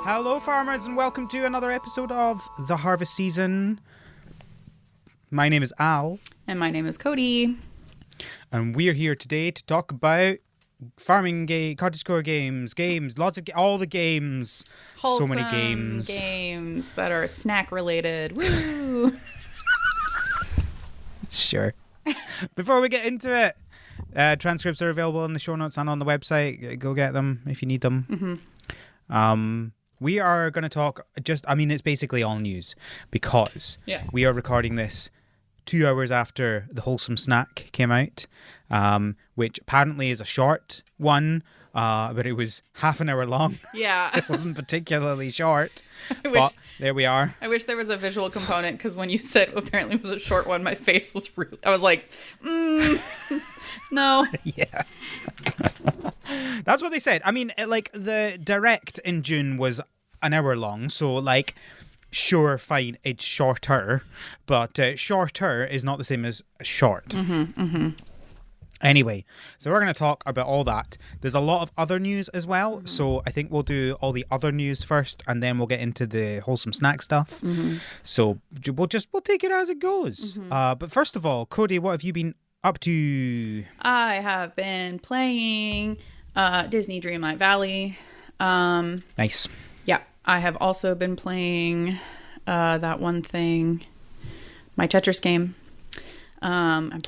Hello, farmers, and welcome to another episode of The Harvest Season. My name is Al. And my name is Codey. And we're here today to talk about farming cottagecore games, lots of all the games. Wholesome so many games that are snack related. Woo! Sure. Before we get into it, transcripts are available in the show notes and on the website. Go get them if you need them. Mm-hmm. We are going to talk it's basically all news because we are recording this 2 hours after the Wholesome Snack came out, which apparently is a short one, but it was half an hour long. Yeah. So it wasn't particularly short, but there we are. I wish there was a visual component because when you said apparently it was a short one, my face was really, I was like, no. Yeah. That's what they said. I mean, like the direct in June was an hour long, so like, sure, fine, it's shorter, but shorter is not the same as short. Mm-hmm, mm-hmm. Anyway, so we're going to talk about all that. There's a lot of other news as well, so I think we'll do all the other news first, and then we'll get into the Wholesome Snack stuff. Mm-hmm. So we'll take it as it goes. Mm-hmm. But first of all, Codey, what have you been up to? I have been playing Disney Dreamlight Valley. Nice. Yeah, I have also been playing that one thing, my Tetris game. I'm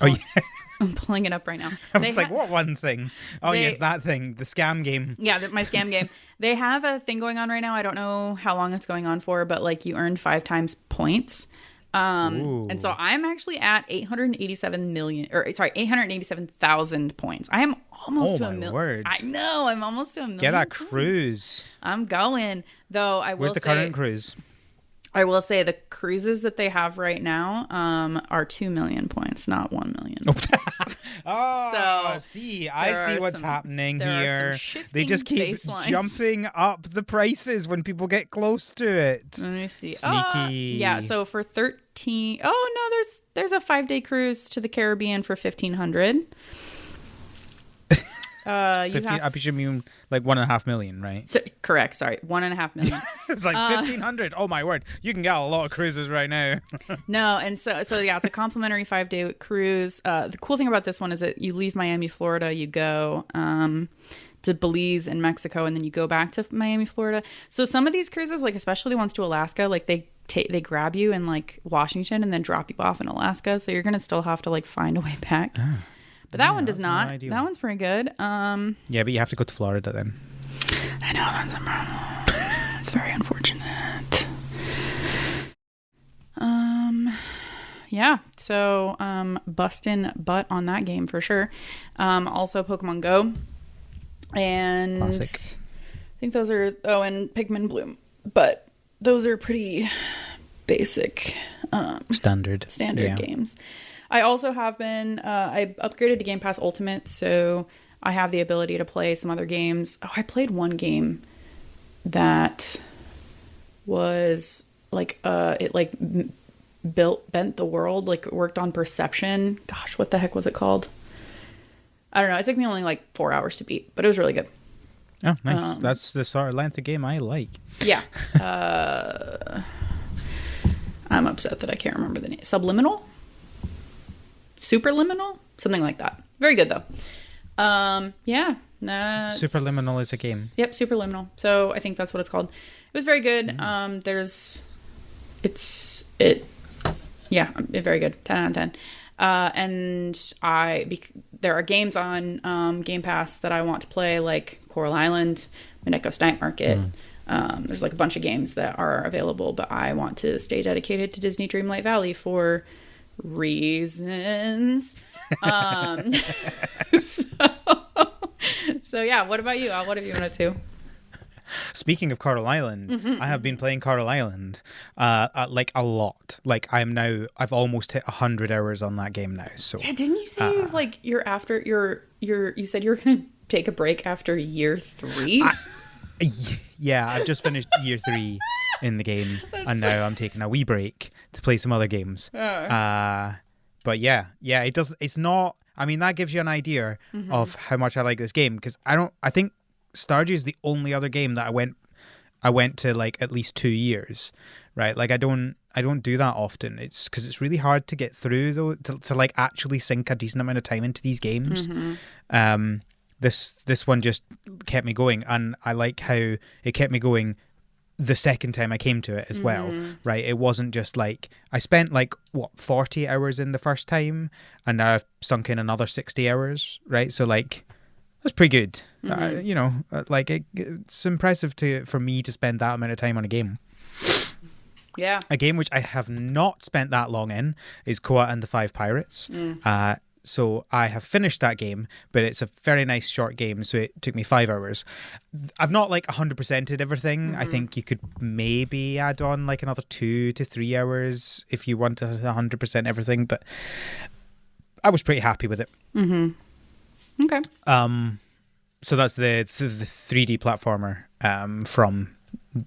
pulling it up right now. I was like, what one thing? Oh, yes, that thing, the scam game. Yeah, my scam game. They have a thing going on right now. I don't know how long it's going on for, but like you earn 5 times points. And so I'm actually at 887,000 points. I am almost to a million. Word. I know, I'm almost to a million. Get that points. Cruise. I'm going. Though I will Where's the current cruise? I will say the cruises that they have right now are 2 million points, not 1 million points. I see what's happening here. They just keep jumping up the prices when people get close to it. Let me see. Sneaky. Yeah, so for 13. Oh no, there's a 5-day cruise to the Caribbean for 1,500. I presume like 1.5 million, right? So, correct. Sorry, 1.5 million. It's like 1,500. Oh my word! You can get a lot of cruises right now. No, and so yeah, it's a complimentary 5-day cruise. The cool thing about this one is that you leave Miami, Florida, you go to Belize and Mexico, and then you go back to Miami, Florida. So some of these cruises, like especially the ones to Alaska, like they grab you in like Washington and then drop you off in Alaska. So you're gonna still have to like find a way back. But that one does not. That one's pretty good. Yeah, but you have to go to Florida then. I know, that's a problem. It's very unfortunate. Yeah, so busting butt on that game for sure. Also Pokemon Go. And classic. I think those are, and Pikmin Bloom. But those are pretty basic. Standard games. I also have been, I upgraded to Game Pass Ultimate, so I have the ability to play some other games. Oh, I played one game that was like, it like bent the world, like it worked on perception. Gosh, what the heck was it called? I don't know. It took me only like 4 hours to beat, but it was really good. Oh, nice. That's the sort of length of game I like. Yeah. I'm upset that I can't remember the name. Subliminal? Superliminal? Something like that. Very good though. Yeah. Superliminal is a game. Yep, Superliminal. So I think that's what it's called. It was very good. Very good. 10 out of 10. And there are games on Game Pass that I want to play, like Coral Island, Mineko's Night Market. There's like a bunch of games that are available, but I want to stay dedicated to Disney Dreamlight Valley for reasons. So yeah, what about you? What have you been up to? Speaking of Coral Island, I have been playing Coral Island like a lot. Like I've almost hit 100 hours on that game now. So yeah, didn't you say like you said you were gonna take a break after year 3? Yeah, I've just finished year 3 in the game, and now I'm taking a wee break to play some other games. But yeah, it does. It's not. I mean, that gives you an idea of how much I like this game, because I think Stardew is the only other game that I went I went to like at least 2 years, right? Like I don't do that often. It's because it's really hard to get through though, to like actually sink a decent amount of time into these games. This one just kept me going, and I like how it kept me going the second time I came to it as well, right? It wasn't just like I spent like 40 hours in the first time, and now I've sunk in another 60 hours, right? So like that's pretty good. It's impressive for me to spend that amount of time on a game. Yeah. A game which I have not spent that long in is Koa and the Five Pirates. So I have finished that game, but it's a very nice short game, so it took me 5 hours. I've not like 100%ed everything. I think you could maybe add on like another 2 to 3 hours if you wanted 100% everything, but I was pretty happy with it. Okay. So that's the 3D platformer from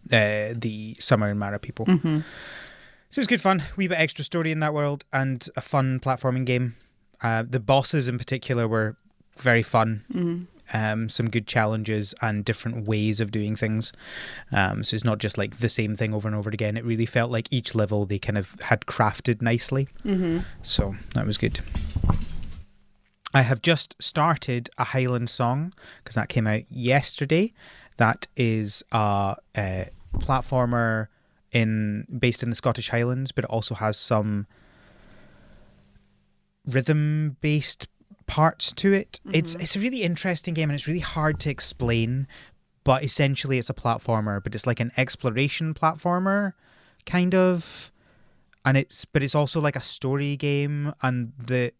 the Summer in Mara people. So it was good fun. Wee bit extra story in that world and a fun platforming game. The bosses in particular were very fun. Some good challenges and different ways of doing things. So it's not just like the same thing over and over again. It really felt like each level they kind of had crafted nicely. So that was good. I have just started a Highland Song because that came out yesterday. That is a platformer based in the Scottish Highlands, but it also has some rhythm-based parts to it. It's a really interesting game, and it's really hard to explain, but essentially it's a platformer, but it's like an exploration platformer kind of, and it's also like a story game, and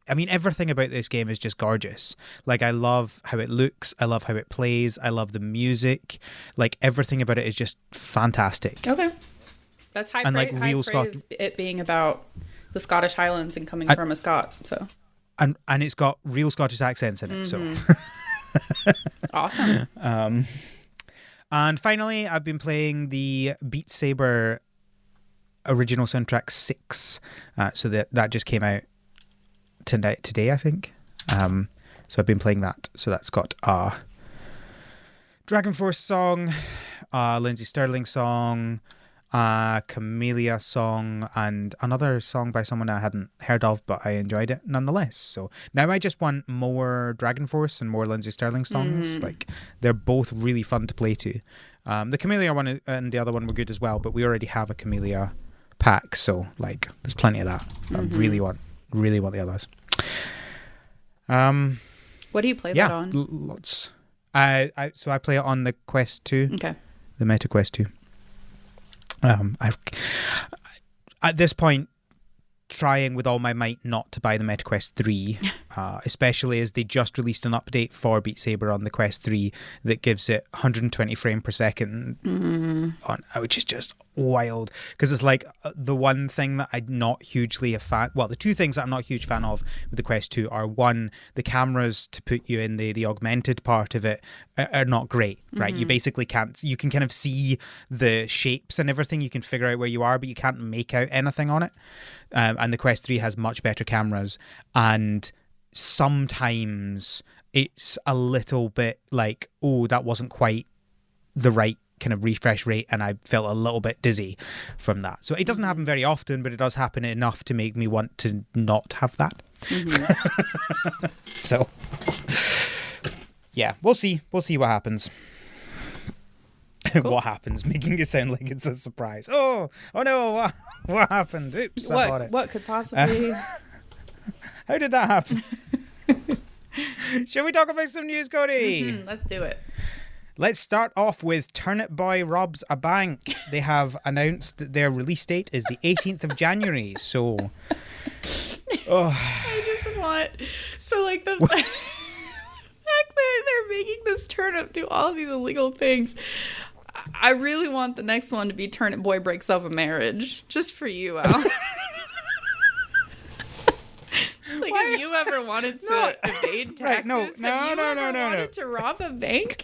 everything about this game is just gorgeous. Like I love how it looks, I love how it plays, I love the music, like everything about it is just fantastic. Okay. That's high praise, it being about the Scottish Highlands and coming from a Scot. So, and it's got real Scottish accents in it. So, awesome. And finally, I've been playing the Beat Saber original soundtrack 6. So that just came out today, I think. So I've been playing that. So that's got a Dragon Force song, a Lindsay Sterling song, a Camellia song, and another song by someone I hadn't heard of, but I enjoyed it nonetheless. So now I just want more Dragon Force and more Lindsay Sterling songs. Like they're both really fun to play to. The Camellia one and the other one were good as well, but we already have a Camellia pack, so like there's plenty of that. I really want the others. What do you play that on? Lots. I play it on the Quest 2. Okay. The Meta Quest 2. I've at this point trying with all my might not to buy the Meta Quest 3, especially as they just released an update for Beat Saber on the Quest 3 that gives it 120 frame per second on, which is just wild, because it's like the one thing that I'm not hugely a fan, well, the two things that I'm not a huge fan of with the Quest 2 are, one, the cameras to put you in the augmented part of it are not great, right? You basically can't, you can kind of see the shapes and everything, you can figure out where you are, but you can't make out anything on it. And the Quest 3 has much better cameras, and sometimes it's a little bit like, oh, that wasn't quite the right kind of refresh rate, and I felt a little bit dizzy from that. So it doesn't happen very often, but it does happen enough to make me want to not have that. So yeah, we'll see what happens. Cool. What happens, making it sound like it's a surprise. Oh no, what happened? Oops, I bought it. What could possibly how did that happen? Shall we talk about some news, Codey? Let's do it. Let's start off with Turnip Boy Robs a Bank. They have announced that their release date is the 18th of January. So, I just want, so like the fact that they're making this turnip do all these illegal things. I really want the next one to be Turnip Boy Breaks Up a Marriage, just for you, Al. Like, have you ever wanted to evade taxes? Right, no, have you ever wanted to rob a bank?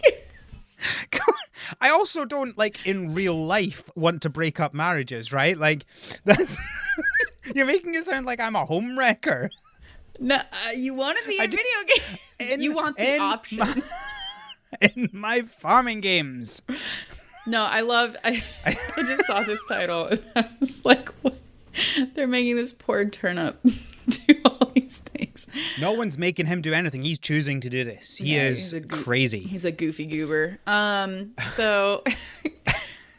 I also don't, like, in real life want to break up marriages, right? Like, that's you're making it sound like I'm a home wrecker. No, you want to be a video game. You want the option. In my farming games. No, I just saw this title and I was like, what? They're making this poor Turnip do all these things. No one's making him do anything. He's choosing to do this. He is crazy. He's a goofy goober. So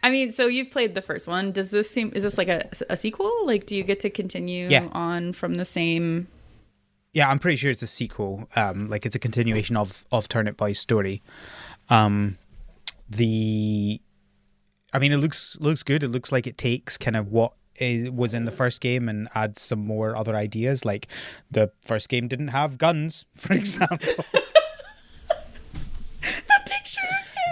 I mean, so you've played the first one. Is this like a sequel? Like, do you get to continue on from the same? Yeah, I'm pretty sure it's a sequel. Like it's a continuation of Turnip Boy's story. It looks good. It looks like it takes kind of what was in the first game and adds some more other ideas. Like the first game didn't have guns, for example. The picture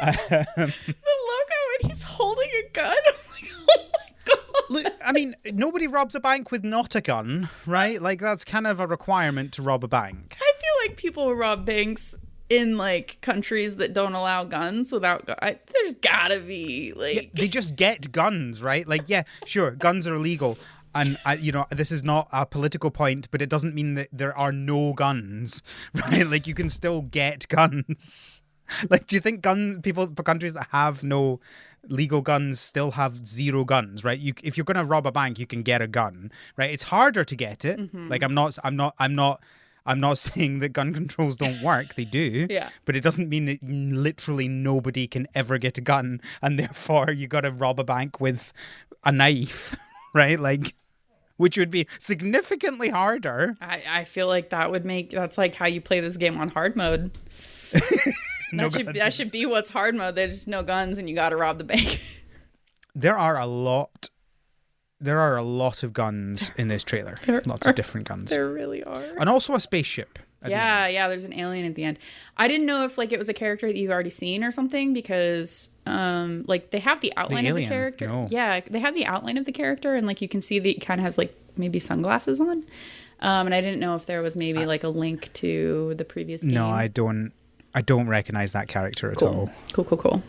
of him, the logo, and he's holding a gun. I'm like, oh my god. Look, I mean, nobody robs a bank with not a gun, right? Like that's kind of a requirement to rob a bank. I feel like people rob banks in like countries that don't allow guns without there's gotta be like they just get guns, right? Like, yeah, sure, guns are illegal, and this is not a political point, but it doesn't mean that there are no guns, right? Like you can still get guns. Like, do you think countries that have no legal guns still have zero guns, right? If you're gonna rob a bank, you can get a gun, right? It's harder to get it. Mm-hmm. Like I'm not saying that gun controls don't work. They do. Yeah. But it doesn't mean that literally nobody can ever get a gun, and therefore you got to rob a bank with a knife, right? Like, which would be significantly harder. I feel like that's like how you play this game on hard mode. That should be what's hard mode. There's just no guns and you got to rob the bank. There are a lot of guns in this trailer. Lots of different guns. There really are. And also a spaceship. Yeah, there's an alien at the end. I didn't know if like it was a character that you've already seen or something, because like they have the outline of the character. No. Yeah, they have the outline of the character, and like you can see that it kind of has like maybe sunglasses on. And I didn't know if there was maybe like a link to the previous game. No, I don't recognize that character at all. Cool.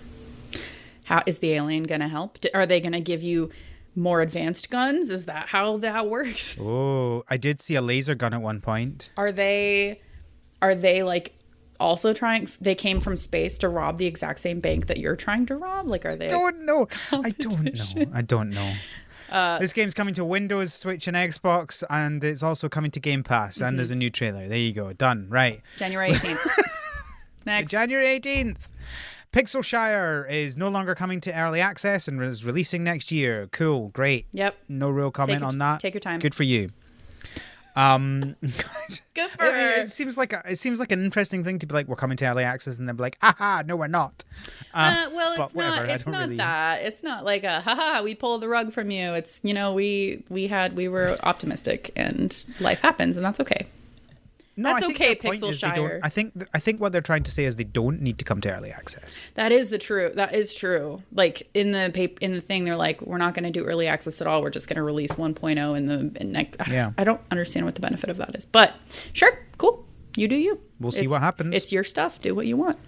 How is the alien going to help? Are they going to give you more advanced guns? Is that how that works? Oh, I did see a laser gun at one point. Are they like also they came from space to rob the exact same bank that you're trying to rob? Like, are they? I don't know. This game's coming to Windows, Switch, and Xbox, and it's also coming to Game Pass. And there's a new trailer. There you go. Done. Right. January 18th. Next. January 18th. Pixelshire is no longer coming to early access and is releasing next year. Cool. Great. Yep. No real comment on that. Take your time. Good for you. Good for her. It seems like an interesting thing to be like, we're coming to early access, and then be like, haha, no, we're not. Well, it's not. It's not that. It's not like a haha, we pulled the rug from you. It's, we were optimistic, and life happens, and that's okay. No, that's okay, Pixelshire. I think what they're trying to say is they don't need to come to early access. That is true. Like in the thing, they're like, we're not going to do early access at all. We're just going to release 1.0 in the next. Yeah. I don't understand what the benefit of that is, but sure, cool. You do you. We'll see what happens. It's your stuff. Do what you want.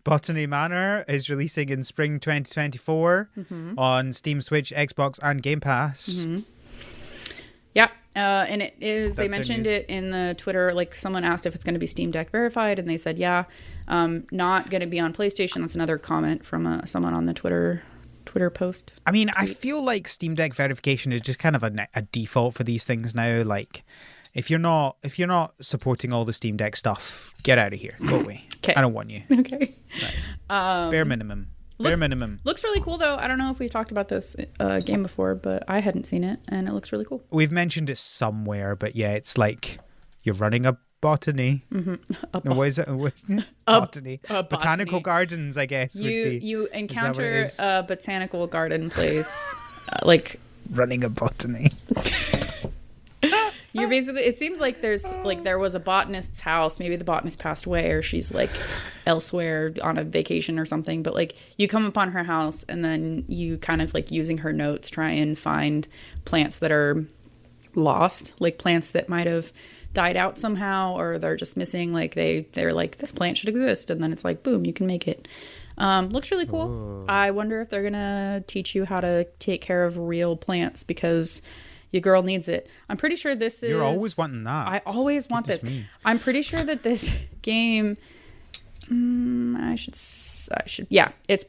Botany Manor is releasing in spring 2024 on Steam, Switch, Xbox, and Game Pass. Mm-hmm. Yeah. And it is, they mentioned it in the Twitter, like someone asked if it's going to be Steam Deck verified, and they said, yeah, not going to be on PlayStation. That's another comment from someone on the Twitter post. I mean, I feel like Steam Deck verification is just kind of a default for these things now. Like, if you're not supporting all the Steam Deck stuff, get out of here. Go away. Okay. I don't want you. Okay. Right. Bare minimum. Minimum. Looks really cool, though. I don't know if we've talked about this game before, but I hadn't seen it, and it looks really cool. We've mentioned it somewhere, but yeah, it's like you're running a botany. Mm-hmm. What is it? Botany. Botanical gardens, I guess. You encounter a botanical garden place, like running a botany. You're basically, it seems like there was a botanist's house. Maybe the botanist passed away, or she's like elsewhere on a vacation or something. But like you come upon her house, and then you kind of like using her notes try and find plants that are lost, like plants that might have died out somehow, or they're just missing. Like they're like, this plant should exist, and then it's like, boom, you can make it. Looks really cool. Whoa. I wonder if they're gonna teach you how to take care of real plants, because your girl needs it. I'm pretty sure this is... You're always wanting that. I always want this. I'm pretty sure that this game I should. Yeah, it's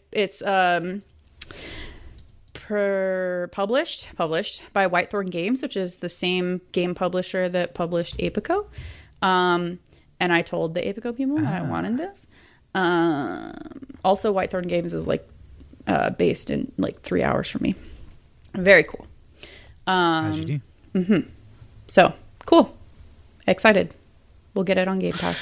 published by Whitethorn Games, which is the same game publisher that published Apico. And I told the Apico people that I wanted this. Also, Whitethorn Games is like based in like 3 hours from me. Very cool. As you do. Mm-hmm. So cool. Excited. We'll get it on Game Pass.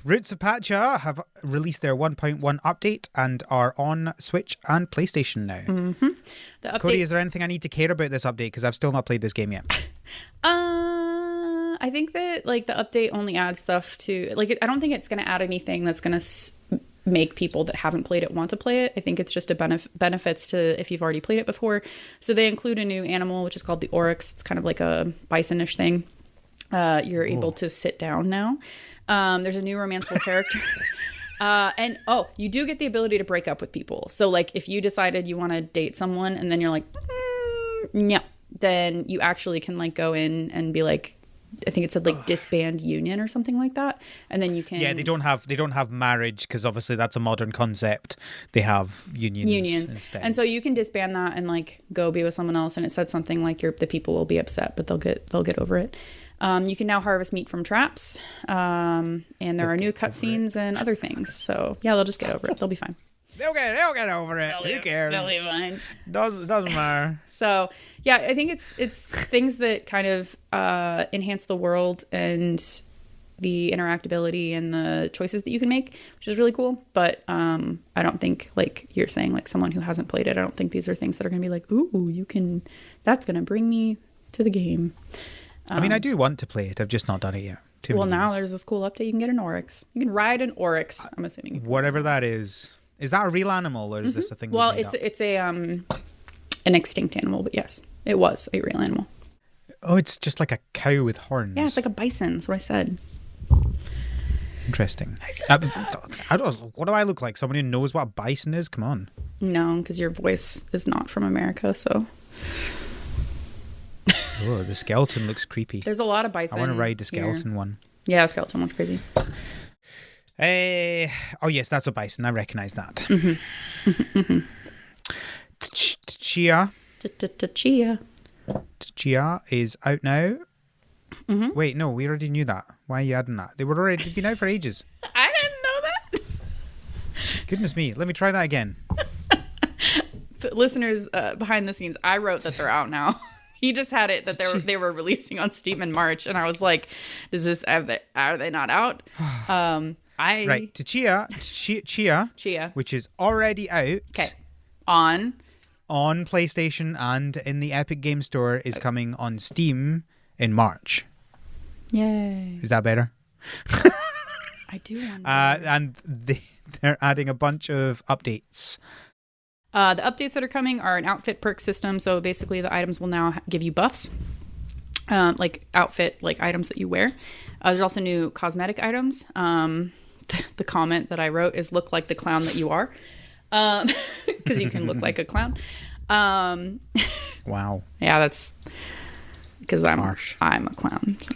Roots of Pacha have released their 1.1 update and are on Switch and PlayStation now. Mm-hmm. The update... Codey, is there anything I need to care about this update? Because I've still not played this game yet. I think that like the update only adds stuff to like. I don't think it's going to add anything that's going to make people that haven't played it want to play it. I think it's just a benefits to if you've already played it before. So they include a new animal, which is called the Oryx. It's kind of like a bison-ish thing. You're able to sit down now. There's a new romanceable character. And you do get the ability to break up with people. So like if you decided you want to date someone and then you're like, no, then you actually can like go in and be like, I think it said like disband union or something like that. And then you can. Yeah, they don't have marriage because obviously that's a modern concept. They have unions instead. And so you can disband that and like go be with someone else. And it said something like the people will be upset, but they'll get over it. You can now harvest meat from traps, and there are new cutscenes and other things. So yeah, they'll just get over it. They'll be fine. They'll get over it. Who cares? They'll be fine. Doesn't matter. So yeah, I think it's things that kind of enhance the world and the interactability and the choices that you can make, which is really cool. But I don't think like you're saying like someone who hasn't played it. I don't think these are things that are going to be like, ooh, you can. That's going to bring me to the game. I mean, I do want to play it. I've just not done it yet. Now there's this cool update. You can get an Oryx. You can ride an Oryx. I'm assuming. Whatever that is. Is that a real animal or is this a thing? Well, it's a an extinct animal, but yes, it was a real animal. Oh, it's just like a cow with horns. Yeah, it's like a bison. That's what I said. Interesting. I don't. What do I look like? Someone who knows what a bison is? Come on. No, because your voice is not from America, so. Oh, the skeleton looks creepy. There's a lot of bison. I want to ride the skeleton one. Yeah, the skeleton one's crazy. Oh yes, that's a bison. I recognize that. Tchia. Tchia is out now. Wait, no, we already knew that. Why are you adding that? They've been out for ages. I didn't know that. Goodness me, let me try that again. Listeners, behind the scenes, I wrote that they're out now. He just had it that they were releasing on Steam in March, and I was like, are they not out? Right, Tchia, which is already out. Okay. On PlayStation and in the Epic Game Store is coming on Steam in March. Yay. Is that better? I do wonder. And they're adding a bunch of updates. The updates that are coming are an outfit perk system. So basically the items will now give you buffs, like outfit, like items that you wear. There's also new cosmetic items. The comment that I wrote is look like the clown that you are. Because you can look like a clown. Wow. Yeah, that's because I'm a clown. So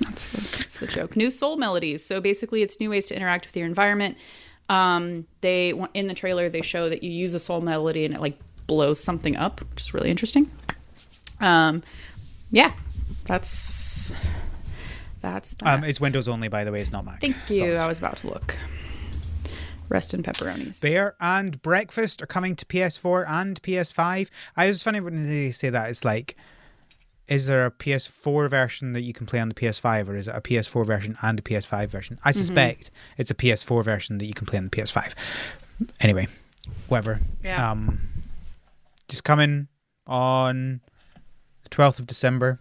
that's the joke. New soul melodies. So basically it's new ways to interact with your environment. They in the trailer they show that you use a soul melody and it like blows something up, which is really interesting. Yeah, that's it's Windows only, by the way. It's not Mac. Thank you. I was about to look. Rest in pepperonis. Bear and Breakfast are coming to PS4 and PS5. I was funny when they say that. It's like, is there a PS4 version that you can play on the PS5, or is it a PS4 version and a PS5 version? I suspect it's a PS4 version that you can play on the PS5. Anyway, whatever. Yeah. Just coming on the 12th of December,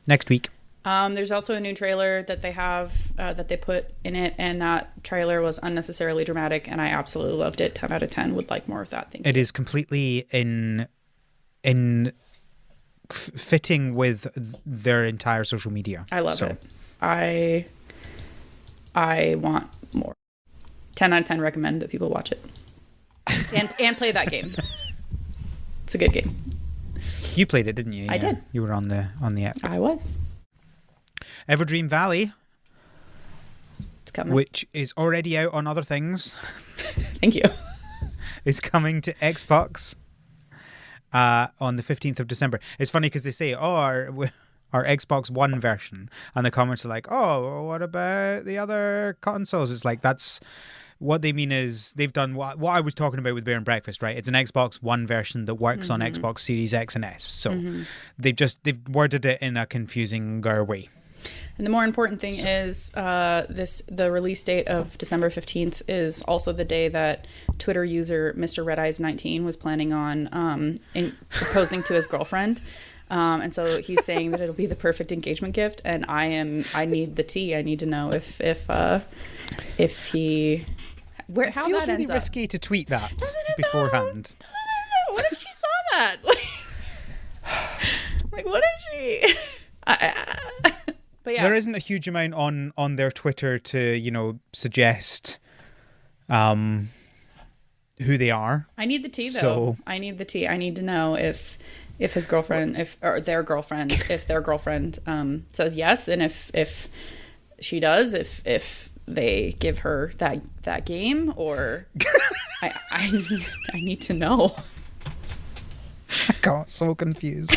next week. There's also a new trailer that they have that they put in it, and that trailer was unnecessarily dramatic, and I absolutely loved it. 10 out of 10. Would like more of that. Thank you. It is completely in fitting with their entire social media. I love it. I want more. 10 out of 10 recommend that people watch it and play that game. It's a good game. You played it, didn't you? I did. You were on the app. I was. Everdream Valley. coming. which is already out on other things. Thank you. Is coming to Xbox on the 15th of December. It's funny because they say, our Xbox One version, and the comments are like, oh, what about the other consoles? It's like, that's what they mean is they've done what I was talking about with Bear and Breakfast, right? It's an Xbox One version that works on Xbox Series X and S. So they've worded it in a confusing way. And the more important thing is the release date of December 15th is also the day that Twitter user Mr. Red Eyes 19 was planning on proposing to his girlfriend. And so he's saying that it'll be the perfect engagement gift, and I need the tea. I need to know if he it how feels that really ends risky to tweet that beforehand. No. What if she saw that? Like what if she? But yeah, there isn't a huge amount on their Twitter to suggest who they are. I need the tea though. So, I need the tea. I need to know if his girlfriend, or their girlfriend, if their girlfriend says yes, and if she does, if they give her that game, or I need to know. I got so confused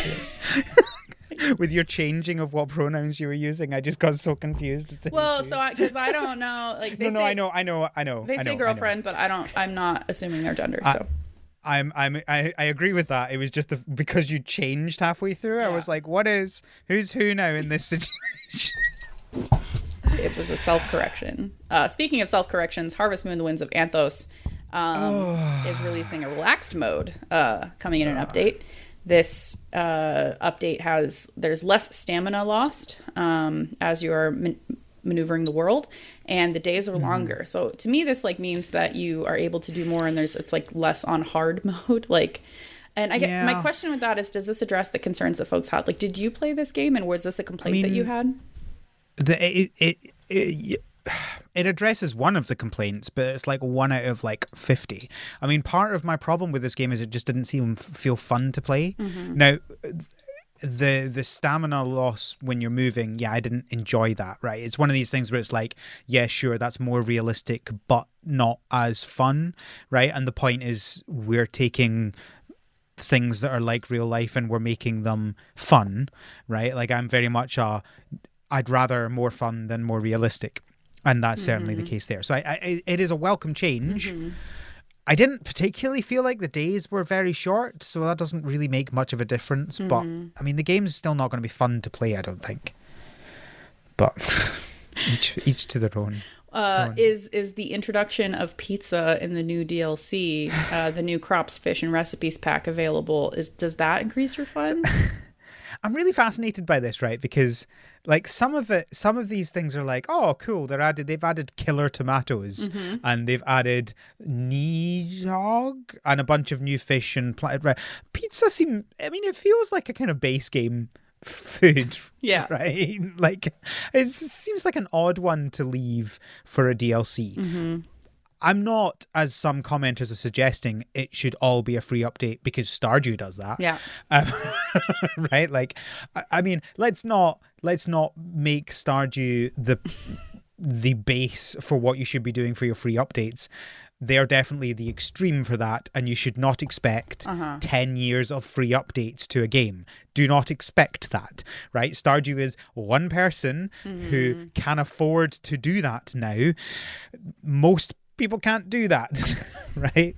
with your changing of what pronouns you were using. I just got so confused. Well, because I don't know, like they say, I know. They say girlfriend, but I'm not assuming their gender. So. I agree with that. It was just because you changed halfway through. Yeah. I was like, who's who now in this situation? It was a self-correction. Speaking of self-corrections, Harvest Moon: The Winds of Anthos is releasing a relaxed mode coming in an update. This update there's less stamina lost as you are maneuvering the world, and the days are longer. So to me, this means that you are able to do more, and it's less on hard mode. My question with that is, does this address the concerns that folks had? Did you play this game, and was this a complaint that you had? It addresses one of the complaints, but it's one out of 50. I mean, part of my problem with this game is it just didn't feel fun to play. Now, the stamina loss when you're moving, I didn't enjoy that, right? It's one of these things where it's sure, that's more realistic, but not as fun, right? And the point is, we're taking things that are like real life and we're making them fun, right? I'm very much I'd rather more fun than more realistic. And that's certainly the case there. So it is a welcome change. I didn't particularly feel like the days were very short, so that doesn't really make much of a difference. But, I mean, the game's still not going to be fun to play, I don't think. But each to their own. Is the introduction of pizza in the new DLC, the new Crops, Fish, and Recipes pack available? Does that increase your fun? I'm really fascinated by this, right? Because some of these things are oh, cool. They've added killer tomatoes, and they've added nijog and a bunch of new fish and pizza. It feels like a kind of base game food. Yeah. Right? It seems like an odd one to leave for a DLC. I'm not, as some commenters are suggesting, it should all be a free update because Stardew does that. Yeah. Right? I mean, let's not make Stardew the base for what you should be doing for your free updates. They're definitely the extreme for that, and you should not expect 10 years of free updates to a game. Do not expect that, right? Stardew is one person who can afford to do that now. Most people can't do that, right?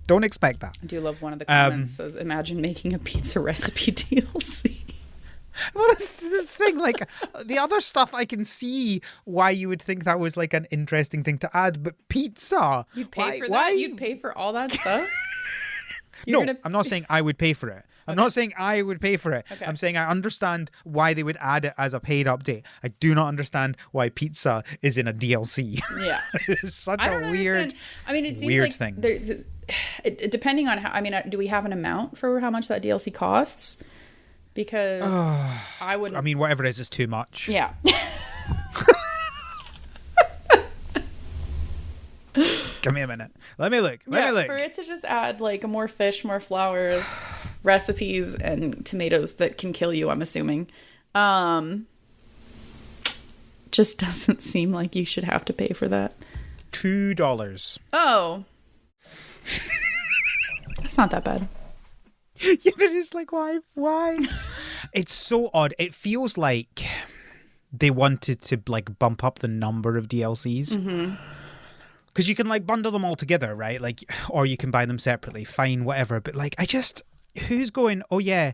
Don't expect that. I do love one of the comments says, imagine making a pizza recipe DLC. Well, that's this thing. The other stuff, I can see why you would think that was an interesting thing to add, but pizza. You'd pay for that? You'd pay for all that stuff? I'm not saying I would pay for it. I'm not saying I would pay for it. Okay. I'm saying I understand why they would add it as a paid update. I do not understand why pizza is in a DLC. Yeah. It's such a weird, it seems weird thing. Depending on how, do we have an amount for how much that DLC costs? Because I wouldn't. Whatever it is too much. Yeah. Give me a minute. Let me look. For it to just add more fish, more flowers, recipes, and tomatoes that can kill you, I'm assuming. just doesn't seem like you should have to pay for that. $2. Oh. That's not that bad. Yeah, but it's like, why? It's so odd. It feels like they wanted to like bump up the number of DLCs. Because you can like bundle them all together, right? Like, or you can buy them separately, fine, whatever. But like, who's going, oh yeah,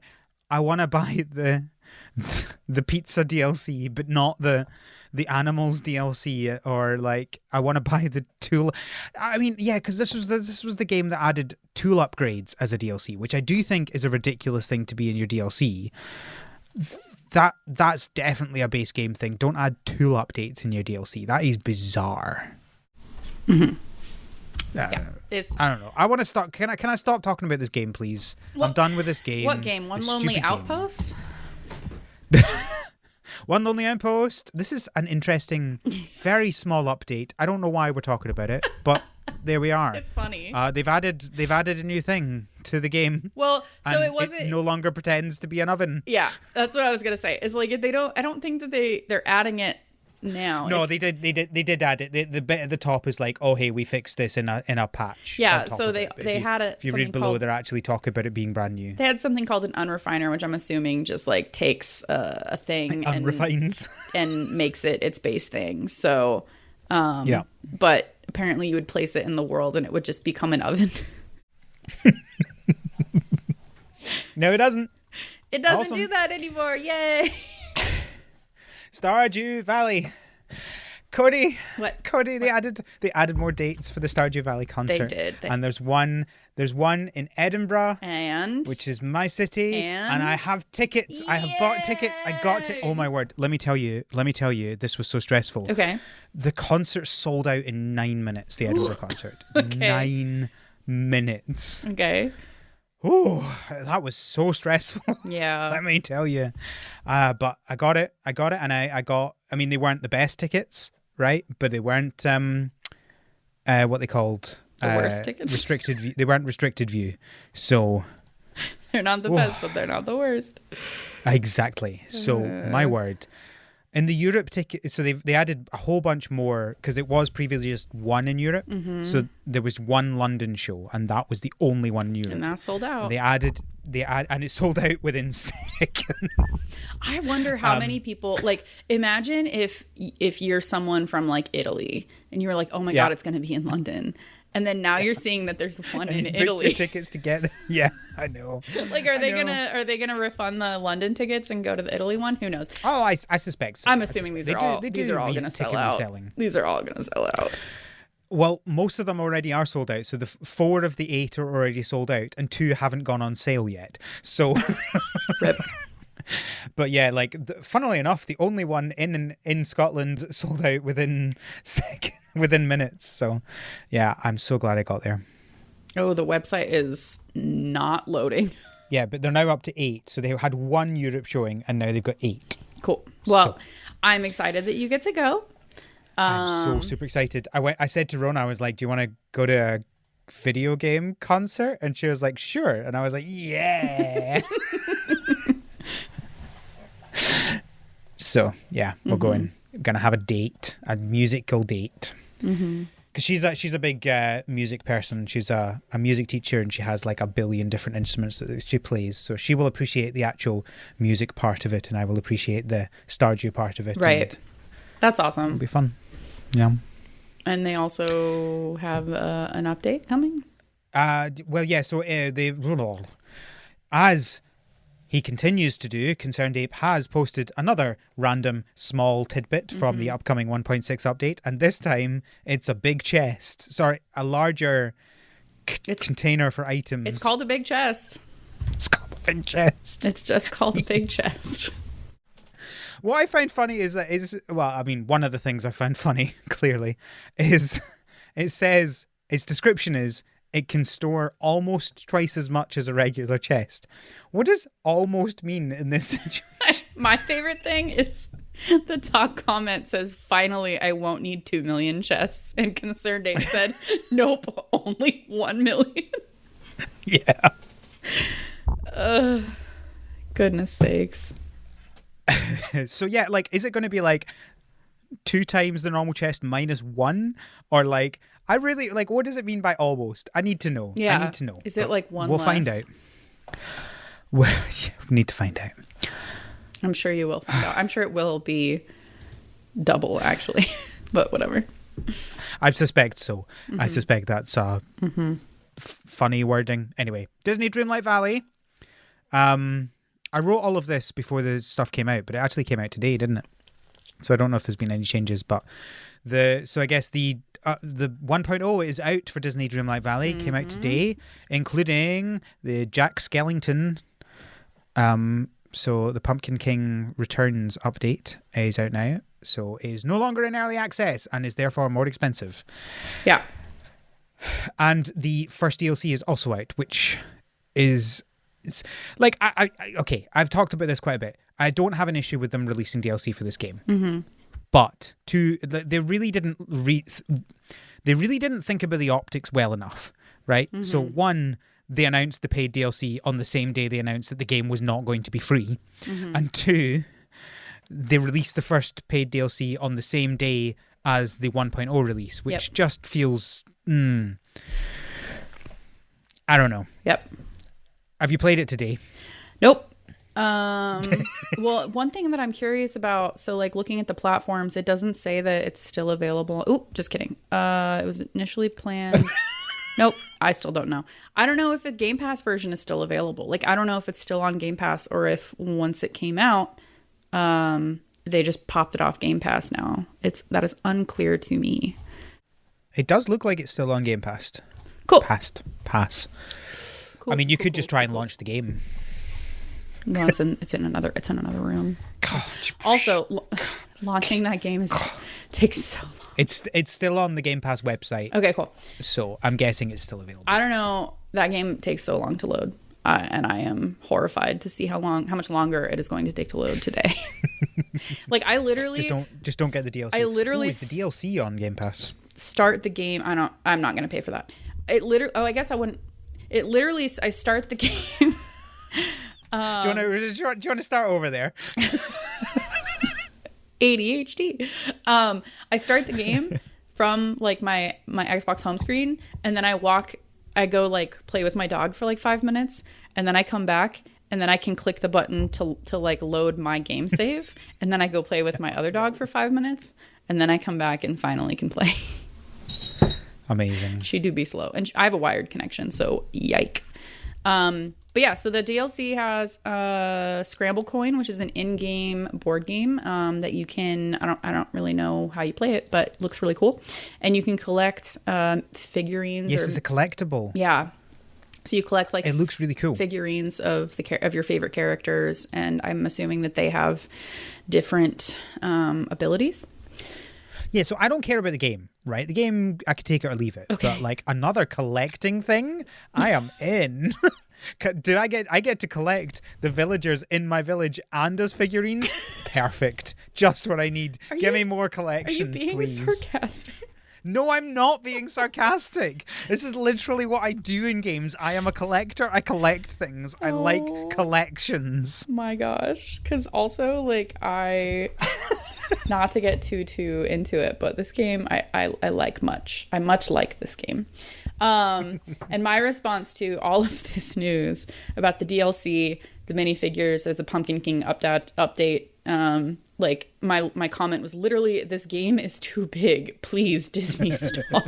I want to buy the pizza DLC, but not the animals DLC, or like I want to buy the tool. I mean, yeah, because this was the game that added tool upgrades as a DLC, which I do think is a ridiculous thing to be in your DLC. That's definitely a base game thing. Don't add tool updates in your DLC. That is bizarre. Yeah, I don't know. I want to stop. Can I stop talking about this game, please? I'm done with this game. What game? One Lonely Outpost? One Lonely Outpost. This is an interesting, very small update. I don't know why we're talking about it, but there we are. It's funny. They've added a new thing to the game. Well, so and it wasn't. It no longer pretends to be an oven. Yeah, that's what I was gonna say. It's like I don't think that they're adding it now. No, they did add it. The bit at the top is like, oh hey, we fixed this in a patch. Yeah, so they had it. If you read below, they're actually talking about it being brand new. They had something called an unrefiner, which I'm assuming just like takes a thing and unrefines and makes it its base thing. So, yeah. But apparently, you would place it in the world, and it would just become an oven. No, it doesn't. It doesn't do that anymore. Yay! Stardew Valley. Codey. What? Codey, they added more dates for the Stardew Valley concert. They did. And there's one in Edinburgh. And which is my city. And I have tickets. I have bought tickets. I got to oh my word. Let me tell you, this was so stressful. Okay. The concert sold out in 9 minutes, the Edinburgh concert. Okay. 9 minutes. Okay. Oh, that was so stressful. Yeah. Let me tell you. But I got it. And I mean, they weren't the best tickets, right? But they weren't, what they called. The worst tickets? Restricted view. They weren't restricted view. So. They're not the best, but they're not the worst. Exactly. So, my word. In the Europe ticket, so they added a whole bunch more because it was previously just one in Europe. Mm-hmm. So there was one London show, and that was the only one in Europe. And that sold out. And it sold out within seconds. I wonder how many people imagine if you're someone from like Italy and you were like, oh my God, it's going to be in London. And then now you're seeing that there's one in Italy. Your tickets to get yeah, I know. Are they gonna refund the London tickets and go to the Italy one? Who knows? Oh, I suspect so. I'm assuming these are all gonna sell out. These are all gonna sell out. Well, most of them already are sold out. So the 4 of the 8 are already sold out, and 2 haven't gone on sale yet. So, Rip. But yeah, funnily enough, the only one in Scotland sold out within minutes. So, yeah, I'm so glad I got there. Oh, the website is not loading. Yeah, but they're now up to 8. So they had 1 Europe showing, and now they've got 8. Cool. Well, I'm excited that you get to go. I'm so super excited. I said to Rona, I was like, "Do you want to go to a video game concert?" And she was like, "Sure." And I was like, "Yeah." So yeah, we're going. We're gonna have a musical date. Because she's a big music person. She's a music teacher, and she has like 1 billion different instruments that she plays. So she will appreciate the actual music part of it, and I will appreciate the Stardew part of it. Right. That's awesome. It'll be fun. Yeah. And they also have an update coming? Well, yeah, so as he continues to do, Concerned Ape has posted another random small tidbit from the upcoming 1.6 update, and this time it's a big chest. Sorry, a larger container for items. It's called a big chest. It's called a big chest. It's just called a big chest. What I find funny is that one of the things I find funny, clearly, is it says, its description is, it can store almost twice as much as a regular chest. What does almost mean in this situation? My favorite thing is the top comment says, "Finally, I won't need 2 million chests." And Concerned Ape said, "Nope, only 1 million." Yeah. Goodness sakes. So yeah, is it going to be like 2 times the normal chest minus 1, or like I really like what does it mean by almost? I need to know. Yeah. I need to know. Is it like one We'll less? find out. We need to find out. I'm sure you will find out. I'm sure it will be double actually, but whatever. I suspect so. I suspect that's funny wording. Anyway, Disney Dreamlight Valley. I wrote all of this before the stuff came out, but it actually came out today, didn't it? So I don't know if there's been any changes, but I guess the 1.0 is out for Disney Dreamlight Valley. Came out today, including the Jack Skellington. So the Pumpkin King Returns update is out now. So it is no longer in early access and is therefore more expensive. Yeah. And the first DLC is also out, which is it's like okay, I've talked about this quite a bit. I don't have an issue with them releasing DLC for this game, but they really didn't think about the optics well enough, right? So one, they announced the paid DLC on the same day they announced that the game was not going to be free, and two, they released the first paid DLC on the same day as the 1.0 release, which just feels I don't know. Yep. Have you played it today? Nope. Well, one thing that I'm curious about, so like looking at the platforms, it doesn't say that it's still available. Oh, just kidding. It was initially planned. Nope. I still don't know. I don't know if the Game Pass version is still available. Like, I don't know if it's still on Game Pass or if once it came out, they just popped it off Game Pass now. That is unclear to me. It does look like it's still on Game Pass. Cool. Pass. Cool, I mean, you could just try and launch the game. No, it's in another room. God. Also, launching that game takes so long. It's still on the Game Pass website. Okay, cool. So I'm guessing it's still available. I don't know. That game takes so long to load, and I am horrified to see how much longer it is going to take to load today. Like I literally just don't get the DLC. I literally is the DLC on Game Pass. Start the game. I'm not going to pay for that. It literally. Oh, I guess I wouldn't. It literally. I start the game. Do you want to start over there? ADHD. I start the game from like my Xbox home screen, and then I go like play with my dog for like 5 minutes, and then I come back, and then I can click the button to like load my game save, and then I go play with my other dog for 5 minutes, and then I come back and finally can play. Amazing. She do be slow, and I have a wired connection, so yike. But yeah, so the DLC has Scramble Coin, which is an in-game board game that you can. I don't really know how you play it, but it looks really cool, and you can collect figurines. Yes, it's a collectible. Yeah, so you collect like it looks really cool figurines of your favorite characters, and I'm assuming that they have different abilities. Yeah, so I don't care about the game, right? The game, I could take it or leave it. Okay. But like another collecting thing, I am in. I get to collect the villagers in my village and as figurines? Perfect. Just what I need. Give me more collections, please. Are you being sarcastic? No, I'm not being sarcastic. This is literally what I do in games. I am a collector. I collect things. I like collections. My gosh. Because also, like, not to get too into it, but this game I like much. I much like this game. And my response to all of this news about the DLC, the minifigures, there's a Pumpkin King update. Like my comment was literally, this game is too big. Please, Disney, stop.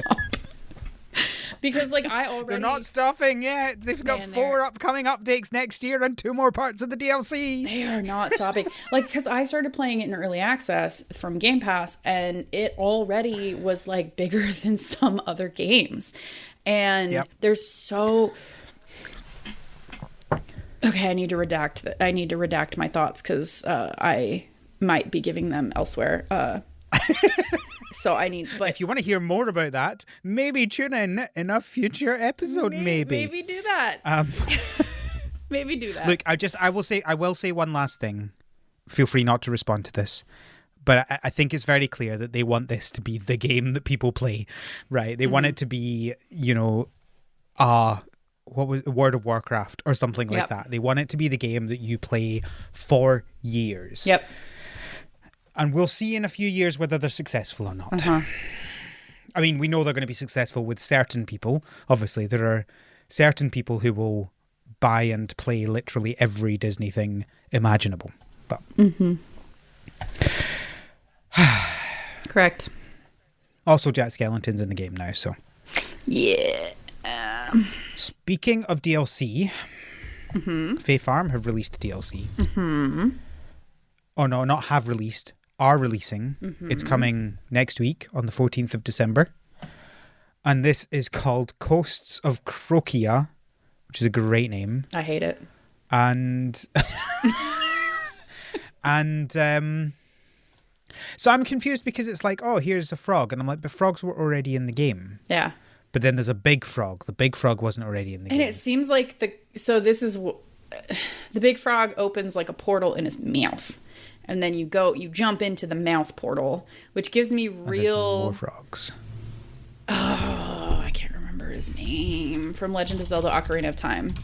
Because like they're not stopping yet. They've got 4 upcoming updates next year and 2 more parts of the DLC. They are not stopping. Like, because I started playing it in early access from Game Pass, and it already was like bigger than some other games. And there's so. Okay, I need to redact my thoughts because I might be giving them elsewhere. So I need. But if you want to hear more about that, maybe tune in a future episode. Maybe do that. Maybe do that. Look, I will say one last thing. Feel free not to respond to this, but I think it's very clear that they want this to be the game that people play, right? They want it to be, what was World of Warcraft or something like that. They want it to be the game that you play for years. Yep. And we'll see in a few years whether they're successful or not. I mean, we know they're going to be successful with certain people. Obviously, there are certain people who will buy and play literally every Disney thing imaginable. But Correct. Also, Jack Skellington's in the game now, so. Yeah. Speaking of DLC, Fae Farm have released DLC. Oh no, not have released, are releasing. It's coming next week on the 14th of December. And this is called Coasts of Croquia, which is a great name. I hate it. And so I'm confused because it's like, oh, here's a frog. And I'm like, but frogs were already in the game. Yeah. But then there's a big frog. The big frog wasn't already in the game. And it seems like the big frog opens like a portal in his mouth. And then you jump into the mouth portal, which gives me real... more frogs. Oh, I can't remember his name. From Legend of Zelda Ocarina of Time.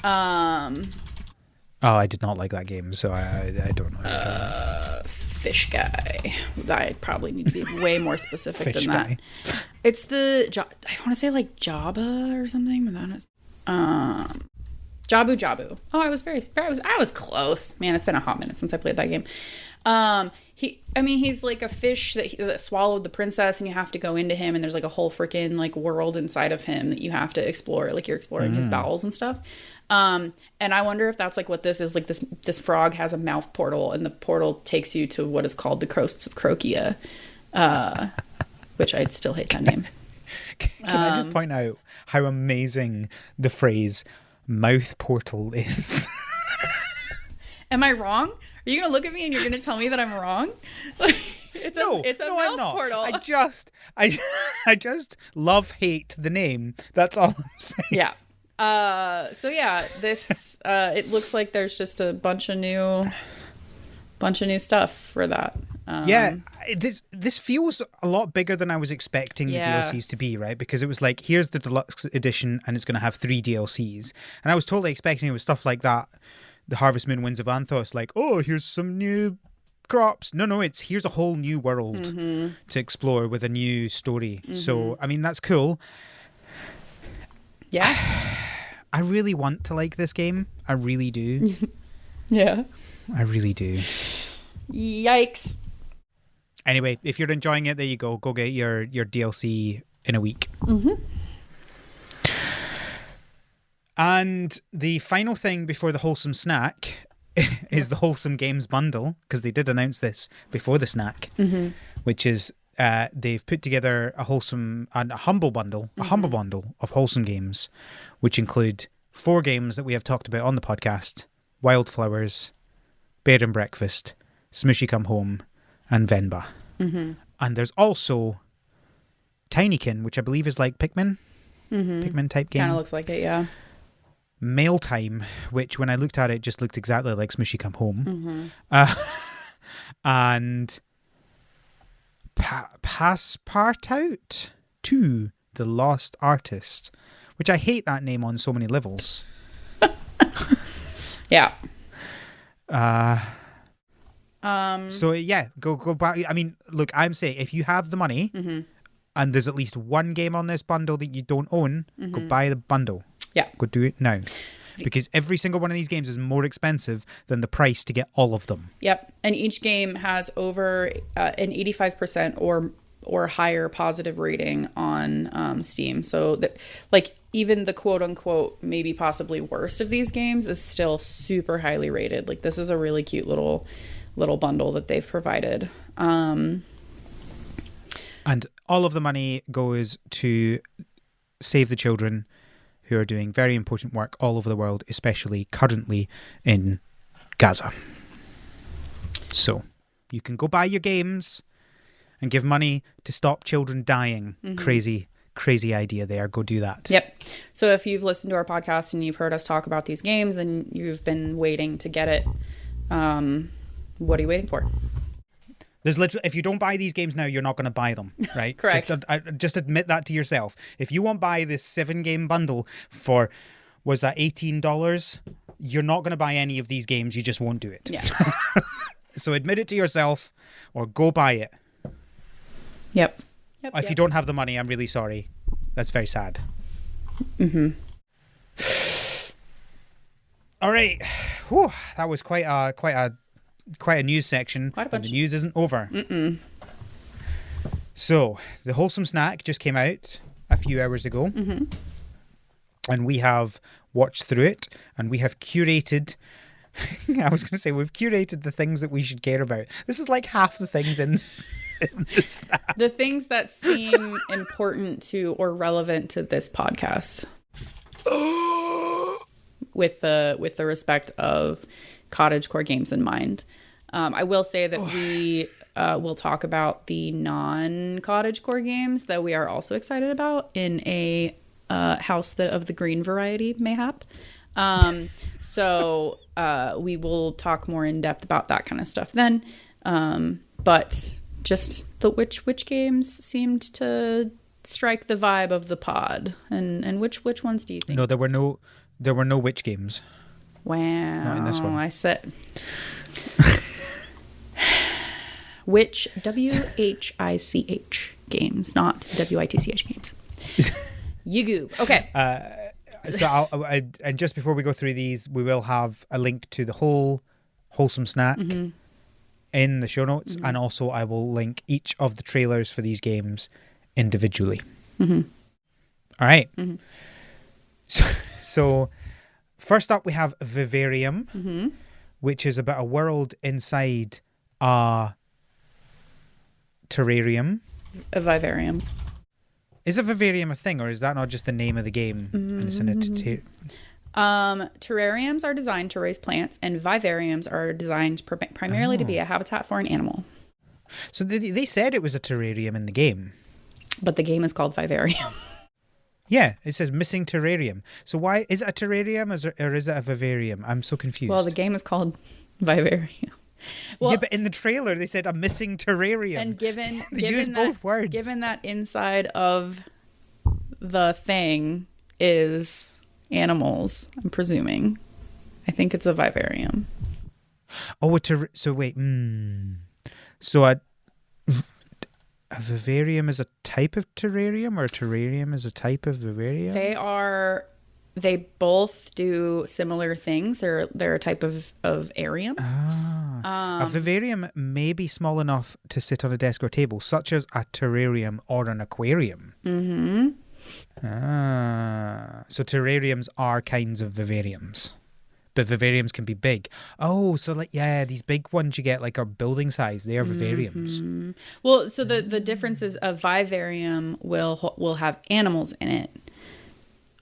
Oh, I did not like that game, so I don't know. Fish guy. I probably need to be way more specific Fish than that. guy. It's I want to say like Jabba or something, but that is Jabu. Oh, I was close. Man, it's been a hot minute since I played that game. He's like a fish that swallowed the princess, and you have to go into him, and there's like a whole freaking like world inside of him that you have to explore. Like you're exploring his bowels and stuff. And I wonder if that's like what this is. Like this frog has a mouth portal, and the portal takes you to what is called the Coasts of Croquia, which I still hate that name. Can I just point out how amazing the phrase mouth portal is? Am I wrong? Are you gonna look at me and you're gonna tell me that I'm wrong? It's a mouth portal. I just love hate the name. That's all I'm saying. Yeah. So yeah, this it looks like there's just a bunch of new stuff for that. This feels a lot bigger than I was expecting the DLCs to be, right? Because it was like, here's the deluxe edition and it's going to have 3 DLCs. And I was totally expecting it was stuff like that. The Harvest Moon Winds of Anthos, like, oh, here's some new crops. No, here's a whole new world to explore with a new story. So, I mean, that's cool. Yeah. I really want to like this game. I really do. Yeah. I really do. Yikes. Anyway, if you're enjoying it, there you go. Go get your DLC in a week. And the final thing before the Wholesome Snack is the Wholesome Games bundle, because they did announce this before the snack, which is they've put together a humble bundle of wholesome games, which include 4 games that we have talked about on the podcast: Wildflowers, Bed and Breakfast, Smushy Come Home, and Venba. And there's also Tinykin, which I believe is like Pikmin type game. Kind of looks like it, yeah. Mail Time, which when I looked at it just looked exactly like Smushy Come Home. And Passepartout 2, The Lost Artist, which I hate that name on so many levels. Yeah. So yeah, go back. I mean, look, I'm saying if you have the money and there's at least one game on this bundle that you don't own, go buy the bundle. Yeah. Go do it now. Because every single one of these games is more expensive than the price to get all of them. Yep. And each game has over an 85% or higher positive rating on Steam. So like even the quote unquote maybe possibly worst of these games is still super highly rated. Like this is a really cute little bundle that they've provided. And all of the money goes to save the children who are doing very important work all over the world, especially currently in Gaza. So you can go buy your games and give money to stop children dying. Crazy idea there. Go do that. Yep. So if you've listened to our podcast and you've heard us talk about these games and you've been waiting to get it, what are you waiting for? There's literally, if you don't buy these games now, you're not going to buy them, right? Correct. Just admit that to yourself. If you won't buy this 7-game bundle for, was that $18? You're not going to buy any of these games. You just won't do it. Yeah. So admit it to yourself or go buy it. Yep. If you don't have the money, I'm really sorry. That's very sad. All right. Whew, that was quite a news section. Quite a but bunch. the news isn't over. So the Wholesome Snack just came out a few hours ago. And we have watched through it, and we have curated... I was going to say, we've curated the things that we should care about. This is like half the things in the snack. The things that seem important to or relevant to this podcast. With the respect of cottagecore games in mind. I will say that we will talk about the non-cottagecore games that we are also excited about in a house of the green variety, mayhap. So we will talk more in depth about that kind of stuff then. But just the which games seemed to strike the vibe of the pod, and which ones do you think? No, there were no witch games. Wow, not in this one. I said which WHICH games, not WITCH games. Yugoob. Okay. So and just before we go through these, we will have a link to the whole Wholesome Snack in the show notes, and also I will link each of the trailers for these games individually. All right. So first up, we have Vivarium, which is about a world inside a terrarium. A vivarium. Is a vivarium a thing, or is that not just the name of the game? And it's in a terrariums are designed to raise plants, and vivariums are designed primarily to be a habitat for an animal. So they said it was a terrarium in the game. But the game is called Vivarium. Yeah, it says missing terrarium. So why is it a terrarium or is it a vivarium? I'm so confused. Well, the game is called Vivarium. Well, yeah, but in the trailer they said a missing terrarium. And they used both words. Given that inside of the thing is animals, I'm presuming. I think it's a vivarium. Oh, so wait. So a vivarium is a type of terrarium, or a terrarium is a type of vivarium? They both do similar things. They're a type of arium. A vivarium may be small enough to sit on a desk or table, such as a terrarium or an aquarium. So terrariums are kinds of vivariums. But vivariums can be big. Oh, so these big ones you get are building size. They are vivariums. Well, so the difference is a vivarium will have animals in it,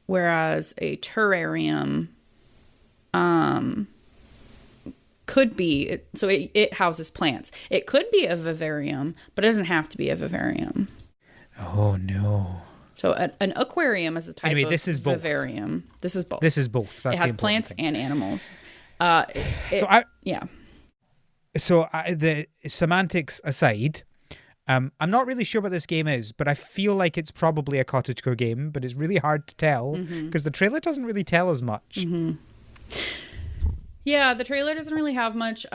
whereas a terrarium could be. So it houses plants. It could be a vivarium, but it doesn't have to be a vivarium. Oh no. So an aquarium is a type of this is both. vivarium. This is both. This is both. That's it has plants thing. and animals. So the semantics aside, I'm not really sure what this game is, but I feel like it's probably a cottagecore game, but it's really hard to tell because the trailer doesn't really tell us much. Yeah, the trailer doesn't really have much.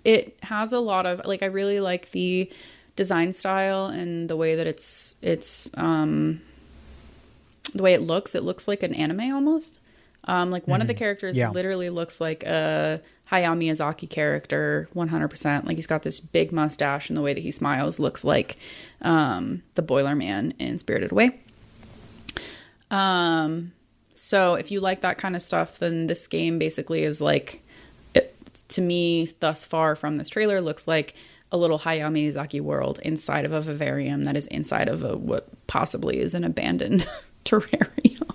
It has a lot of I really like the design style and the way that it's the way it looks like an anime almost. One of the characters literally looks like a Hayao Miyazaki character 100%. He's got this big mustache, and the way that he smiles looks like the Boiler Man in Spirited Away. So if you like that kind of stuff, then this game basically is to me thus far from this trailer, looks like a little Hayao Miyazaki world inside of a vivarium that is inside of what possibly is an abandoned terrarium.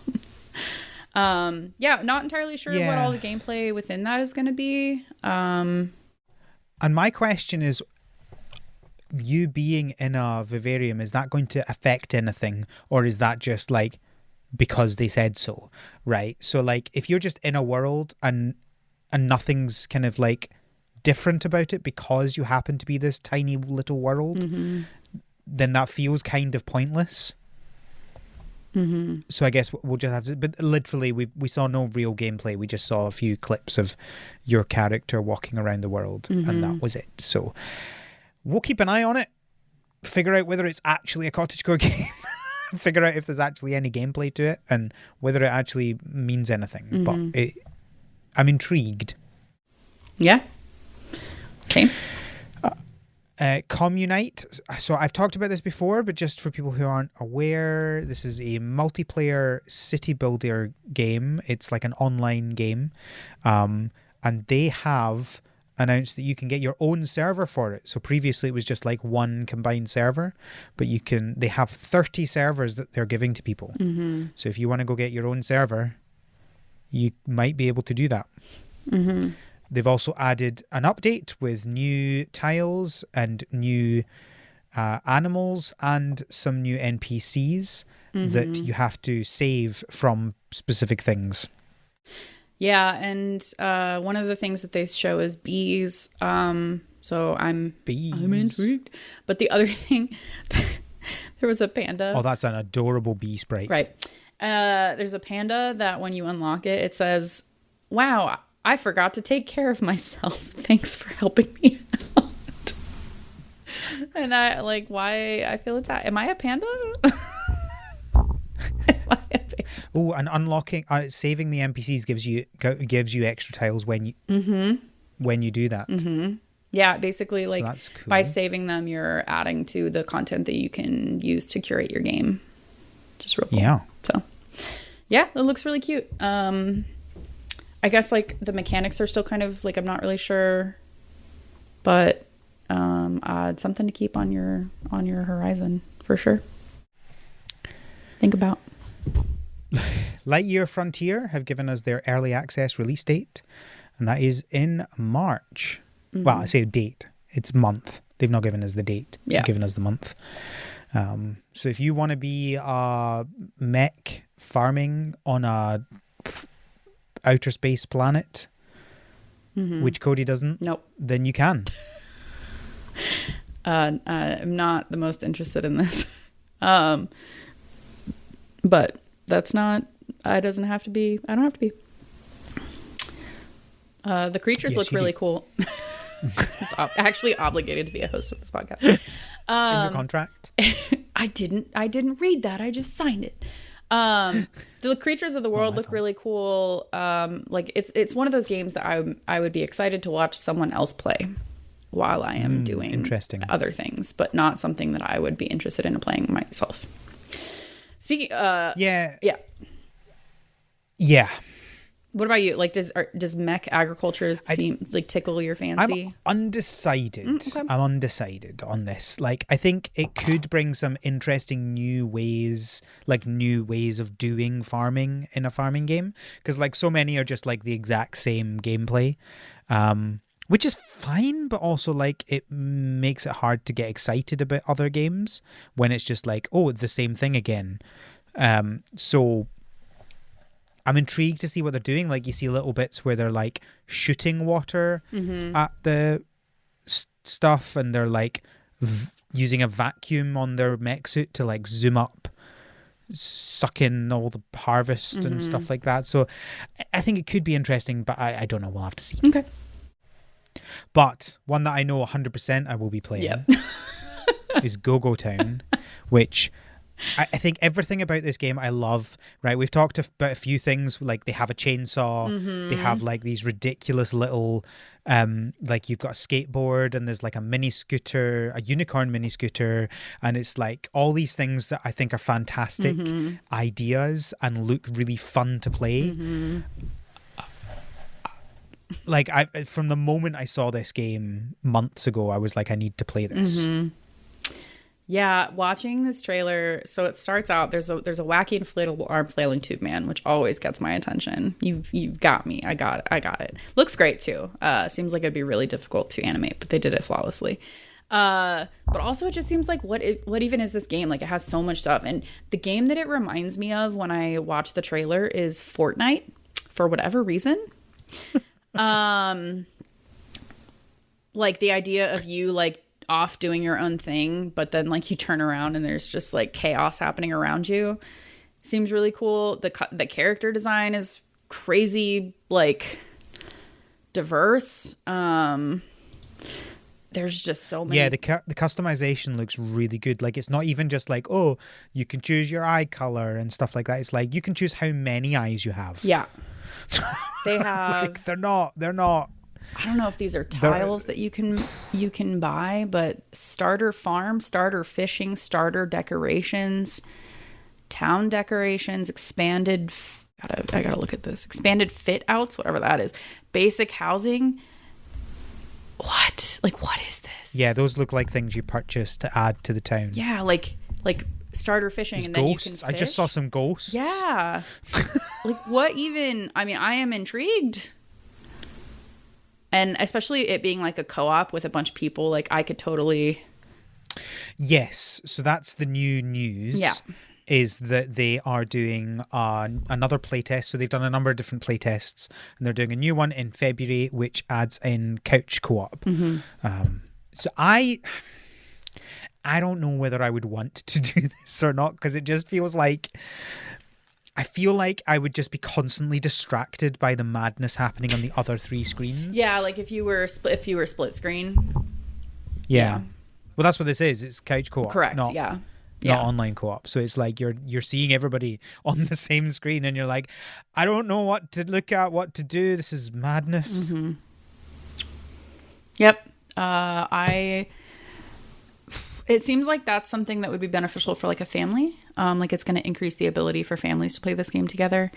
Not entirely sure what all the gameplay within that is going to be. And my question is, you being in a vivarium, is that going to affect anything, or is that just because they said so, right? So if you're just in a world and nothing's kind of different about it because you happen to be this tiny little world, then that feels kind of pointless. So I guess we'll just have to, but literally we saw no real gameplay. We just saw a few clips of your character walking around the world, and that was it. So we'll keep an eye on it, figure out whether it's actually a cottagecore game, figure out if there's actually any gameplay to it, and whether it actually means anything. But I'm intrigued. Yeah. Same. Communite. So I've talked about this before, but just for people who aren't aware, this is a multiplayer city builder game. It's like an online game. And they have announced that you can get your own server for it. So previously it was just like one combined server, but they have 30 servers that they're giving to people. So if you want to go get your own server, you might be able to do that. They've also added an update with new tiles and new animals and some new NPCs that you have to save from specific things. Yeah, and one of the things that they show is bees. So I'm intrigued. But the other thing, there was a panda. Oh, that's an adorable bee sprite. Right. There's a panda that when you unlock it, it says, "Wow, I forgot to take care of myself. Thanks for helping me out." And I why I feel attacked. Am I a panda? Oh, and unlocking, saving the NPCs gives you extra tiles when you do that. Yeah, basically, so that's cool. By saving them, you're adding to the content that you can use to curate your game. Just real cool. Yeah. So, yeah, it looks really cute. I guess the mechanics are still kind of I'm not really sure, but something to keep on your horizon for sure. Think about. Lightyear Frontier have given us their early access release date, and that is in March. Well, I say date, it's month. They've not given us the date. Yeah. They've given us the month. So if you want to be a mech farming on a outer space planet, which Codey doesn't, nope, then you can. I'm not the most interested in this. But that's not, I don't have to be. The creatures look really cool. It's actually obligated to be a host of this podcast. It's in your contract. I didn't read that. I just signed it. The creatures of the world look really cool. It's one of those games that I would be excited to watch someone else play while I am doing other things, but not something that I would be interested in playing myself. Speaking, yeah. What about you? Does mech agriculture seem tickle your fancy? I'm undecided. Okay. I'm undecided on this. I think it could bring some interesting new ways of doing farming in a farming game, because so many are just the exact same gameplay, which is fine, but also it makes it hard to get excited about other games when it's just the same thing again. So I'm intrigued to see what they're doing. You see little bits where they're shooting water at the stuff, and they're using a vacuum on their mech suit to zoom up, suck in all the harvest and stuff like that. So I think it could be interesting, but I don't know. We'll have to see. Okay. But one that I know 100% I will be playing is Go-Go Town, which I think everything about this game I love, right? We've talked about a few things, they have a chainsaw, they have these ridiculous little, you've got a skateboard, and there's a mini scooter, a unicorn mini scooter, and it's all these things that I think are fantastic ideas and look really fun to play. From the moment I saw this game months ago, I was I need to play this. Yeah, watching this trailer, so it starts out, there's a wacky inflatable arm flailing tube man, which always gets my attention. You've got me. I got it. Looks great too. Seems like it'd be really difficult to animate, but they did it flawlessly. But also it just seems what even is this game? It has so much stuff. And the game that it reminds me of when I watch the trailer is Fortnite, for whatever reason. The idea of you off doing your own thing, but then you turn around and there's just chaos happening around you. seems really cool. The character design is crazy, like diverse. There's just so many. Yeah, the customization looks really good. Like, it's not even just like, oh, you can choose your eye color and stuff like that. It's like you can choose how many eyes you have. Yeah. They have like, they're not I don't know if these are tiles that you can buy, but starter farm, starter fishing, starter decorations, town decorations, expanded I gotta look at this. Expanded fit outs, whatever that is. Basic housing. What? Like, what is this? Yeah, those look like things you purchase to add to the town. Yeah, like starter fishing. There's and then ghosts. You can fish. I just saw some ghosts. Yeah. Like, what even? I mean, I am intrigued. And especially it being like a co-op with a bunch of people, like I could totally... Yes. So that's the new news. Yeah. Is that they are doing another playtest. So they've done a number of different playtests, and they're doing a new one in February, which adds in couch co-op. So I don't know whether I would want to do this or not, because it just feels like... I feel like I would just be constantly distracted by the madness happening on the other 3 screens. Yeah, like if you were split screen. Yeah. Well, that's what this is. It's couch co-op. Correct. Not online co-op. So it's like you're seeing everybody on the same screen, and you're like, I don't know what to look at, what to do. This is madness. Mm-hmm. Yep. It seems like that's something that would be beneficial for like a family. Like it's going to increase the ability for families to play this game together.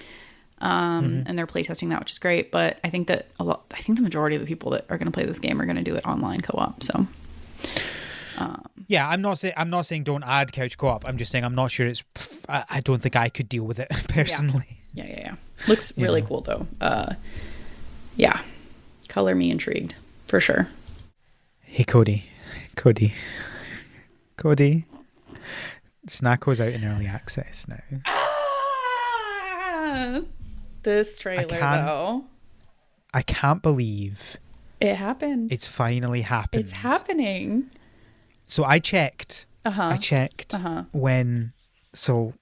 And they're playtesting that, which is great. But I think that the majority of the people that are going to play this game are going to do it online co-op. So, yeah, I'm not saying don't add couch co-op. I'm just saying I'm not sure I don't think I could deal with it personally. Yeah. Looks really cool though. Yeah, color me intrigued for sure. Hey, Codey. Snacko's out in early access now. This trailer, though. I can't believe it happened. It's finally happened. It's happening. So I checked. When. So,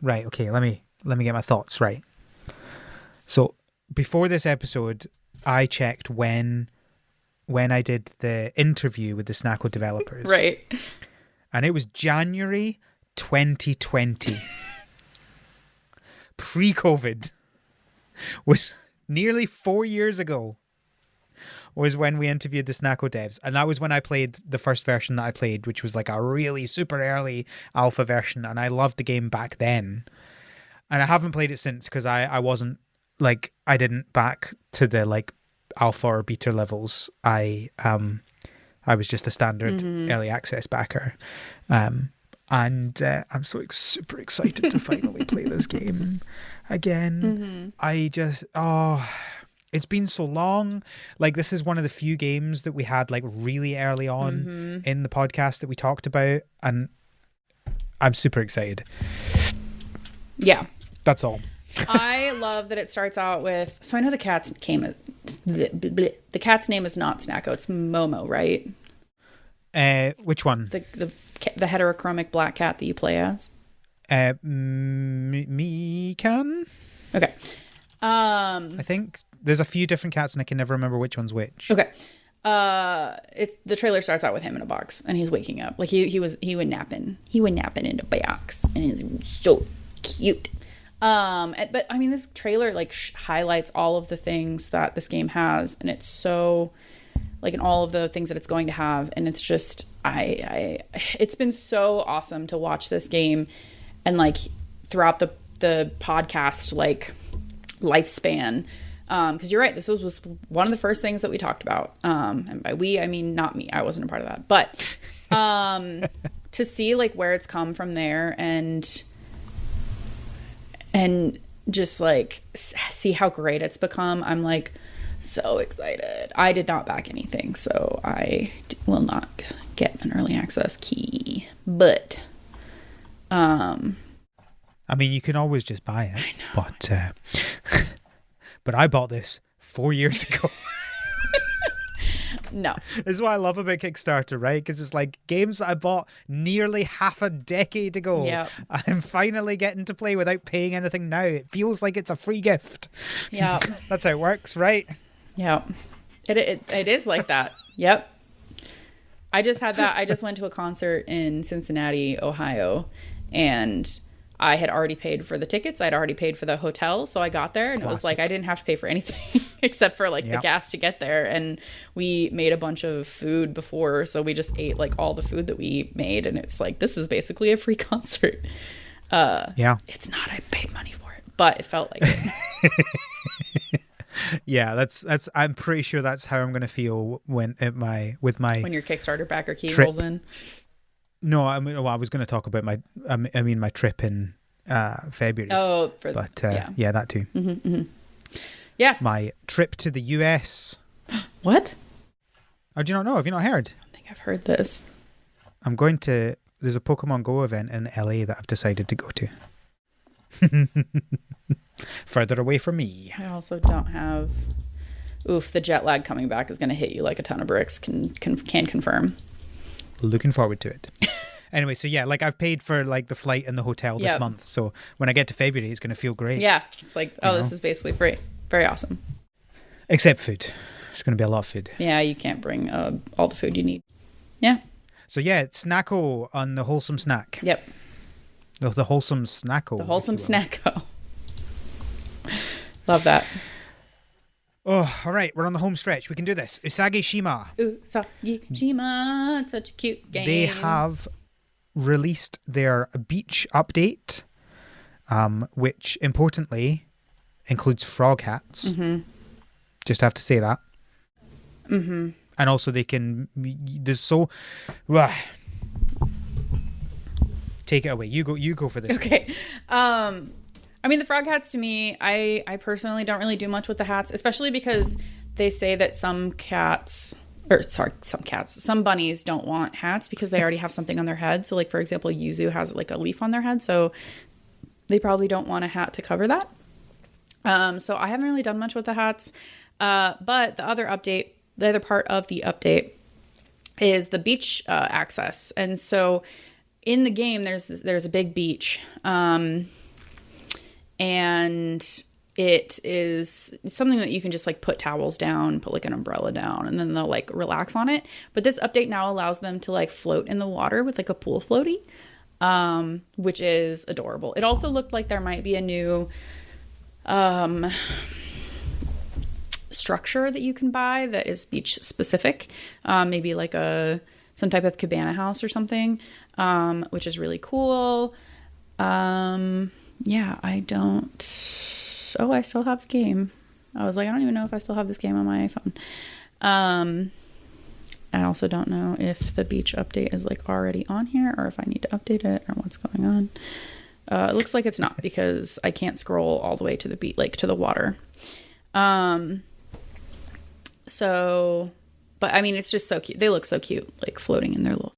right. Okay, let me get my thoughts right. So before this episode, I checked when I did the interview with the Snacko developers. Right. And it was January 2020. Pre-COVID. Was nearly 4 years ago. Was when we interviewed the Snacko devs. And that was when I played the first version that I played, which was like a really super early alpha version. And I loved the game back then. And I haven't played it since because I wasn't like, I didn't back to the like alpha or beta levels. I was just a standard early access backer. And I'm so super excited to finally play this game again. I just, it's been so long. Like, this is one of the few games that we had like really early on in the podcast that we talked about. And I'm super excited. Yeah. That's all. I love that it starts out with, so I know the cat's name is not Snacko, it's Momo, right? Which one? The heterochromic black cat that you play as? Mikan? Okay. I think there's a few different cats and I can never remember which one's which. Okay. The trailer starts out with him in a box and he's waking up. Like he went napping. He went napping in a box and he's so cute. But I mean, this trailer like highlights all of the things that this game has, and it's so like in all of the things that it's going to have, and it's just it's been so awesome to watch this game, and like throughout the podcast like lifespan, because you're right, this was one of the first things that we talked about, and by we I mean not me, I wasn't a part of that, but to see like where it's come from there and just like see how great it's become. I'm like so excited. I did not back anything, so I will not get an early access key. But I mean, you can always just buy it. I know. But I bought this 4 years ago. No. This is what I love about Kickstarter, right? Because it's like games that I bought nearly half a decade ago. Yep. I'm finally getting to play without paying anything now. It feels like it's a free gift. Yeah. That's how it works, right? Yeah. It is like that. Yep. I just had that. I just went to a concert in Cincinnati, Ohio, and I had already paid for the tickets. I'd already paid for the hotel. So I got there and It was like I didn't have to pay for anything except for like the gas to get there. And we made a bunch of food before. So we just ate like all the food that we made. And it's like, this is basically a free concert. It's not. I paid money for it, but it felt like it. Yeah, that's. I'm pretty sure that's how I'm going to feel when when your Kickstarter backer key rolls in. No, I mean, well, I was going to talk about my trip in February. Oh, yeah, that too. Mm-hmm, mm-hmm. Yeah, my trip to the US. What? Oh, do you not know? Have you not heard? I don't think I've heard this. I'm going to. There's a Pokemon Go event in LA that I've decided to go to. Further away from me. I also don't have. Oof, the jet lag coming back is going to hit you like a ton of bricks. Can confirm. Looking forward to it. Anyway, so yeah, like I've paid for like the flight and the hotel this month. So when I get to February, it's going to feel great. Yeah, it's like, this is basically free. Very awesome. Except food. It's going to be a lot of food. Yeah, you can't bring all the food you need. Yeah. So yeah, it's Snacko on the Wholesome Snack. Yep. The Wholesome Snacko. The Wholesome Snacko. Love that. Oh, all right. We're on the home stretch. We can do this. Usagi Shima. Usagi Shima. Such a cute game. They have released their beach update, which importantly includes frog hats. Mm-hmm. Just have to say that. Mm-hmm. And also they can... Take it away. You go for this. Okay. I mean, the frog hats to me, I personally don't really do much with the hats, especially because they say that some bunnies don't want hats because they already have something on their head. So like, for example, Yuzu has like a leaf on their head. So they probably don't want a hat to cover that. So I haven't really done much with the hats. But the other part of the update is the beach access. And so in the game, there's a big beach. And it is something that you can just like put towels down, put like an umbrella down, and then they'll like relax on it. But this update now allows them to like float in the water with like a pool floaty, which is adorable. It also looked like there might be a new structure that you can buy that is beach specific, maybe like some type of cabana house or something, which is really cool. Yeah, I don't... Oh, I still have the game. I was like, I don't even know if I still have this game on my iPhone. I also don't know if the beach update is like already on here or if I need to update it or what's going on. It looks like it's not because I can't scroll all the way to the beach, like to the water. So, but I mean, it's just so cute. They look so cute, like floating in their little...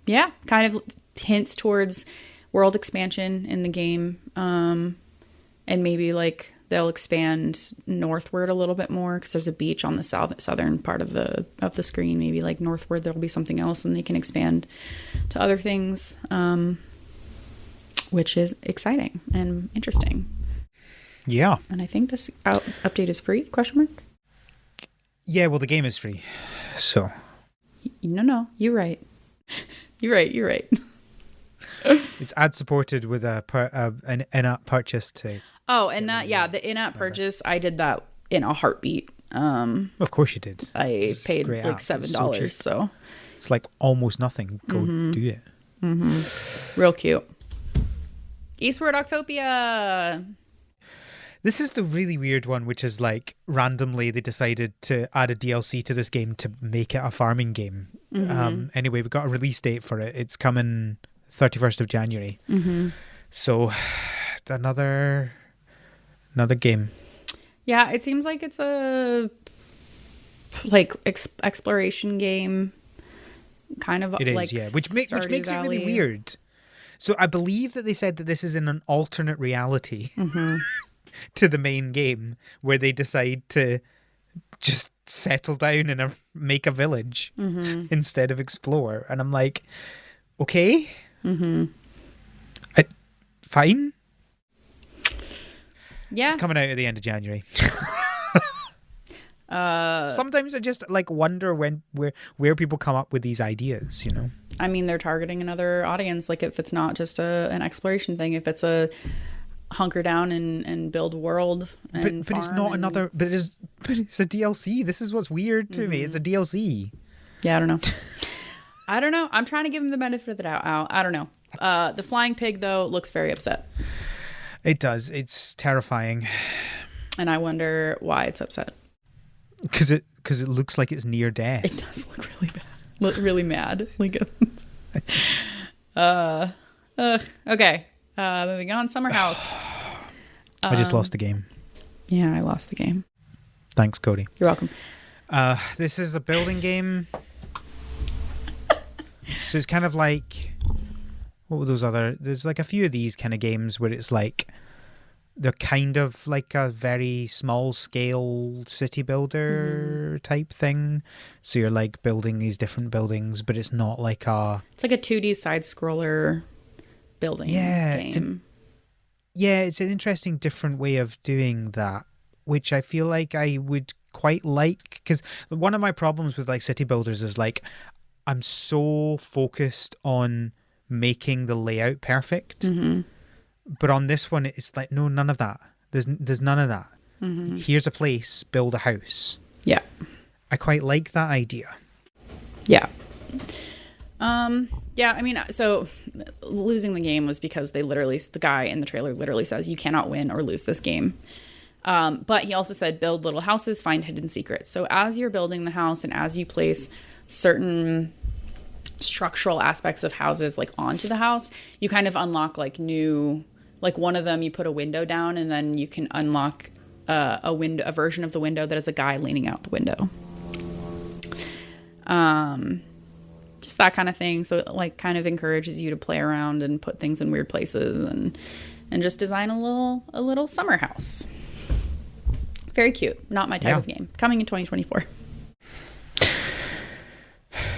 yeah, kind of hints towards world expansion in the game, and maybe like they'll expand northward a little bit more because there's a beach on the southern part of the screen. Maybe like northward there'll be something else and they can expand to other things, which is exciting and interesting. Yeah. And I think this update is free, question mark? Yeah, well, the game is free, so. No, you're right. You're right. It's ad supported with an in-app purchase too. Oh, and the in-app purchase, I did that in a heartbeat. Of course you did. I paid like $7, so it's like almost nothing. Go do it. Mm-hmm. Real cute. Eastward Octopia. This is the really weird one, which is like randomly they decided to add a DLC to this game to make it a farming game. Mm-hmm. Anyway, we got a release date for it. It's coming 31st of January. Mm-hmm. So another game. Yeah, it seems like it's a like exploration game, kind of. It is, like yeah, which makes Stardew it really Valley. weird. So I believe that they said that this is in an alternate reality to the main game, where they decide to just settle down and make a village instead of explore. And I'm like, okay, fine. Yeah, it's coming out at the end of January. Sometimes I just like wonder where people come up with these ideas, you know. I mean, they're targeting another audience. Like, if it's not just an exploration thing, if it's a hunker down and build world, and but it's not another. But it's a DLC. This is what's weird to me. It's a DLC. Yeah, I don't know. I don't know. I'm trying to give him the benefit of the doubt. I don't know. The flying pig though looks very upset. It does. It's terrifying. And I wonder why it's upset. Because it looks like it's near death. It does look really bad. Look really mad. Like, okay. Moving on. Summer house. I just lost the game. Yeah, I lost the game. Thanks, Codey. You're welcome. This is a building game. So it's kind of like, what were those other? There's like a few of these kind of games where it's like they're kind of like a very small scale city builder type thing. So you're like building these different buildings, but it's not like it's like a 2D side scroller building game. It's an interesting different way of doing that, which I feel like I would quite like, because one of my problems with like city builders is like I'm so focused on making the layout perfect. But on this one, it's like, no, none of that. There's none of that. Here's a place, build a house. Yeah. I quite like that idea. Yeah. Yeah, I mean, so losing the game was because the guy in the trailer literally says you cannot win or lose this game. But he also said build little houses, find hidden secrets. So as you're building the house and as you place certain structural aspects of houses like onto the house, you kind of unlock like new, like one of them you put a window down and then you can unlock a version of the window that is a guy leaning out the window. Just that kind of thing. So it like kind of encourages you to play around and put things in weird places and just design a little summer house. Very cute. Not my type of game. Coming in 2024.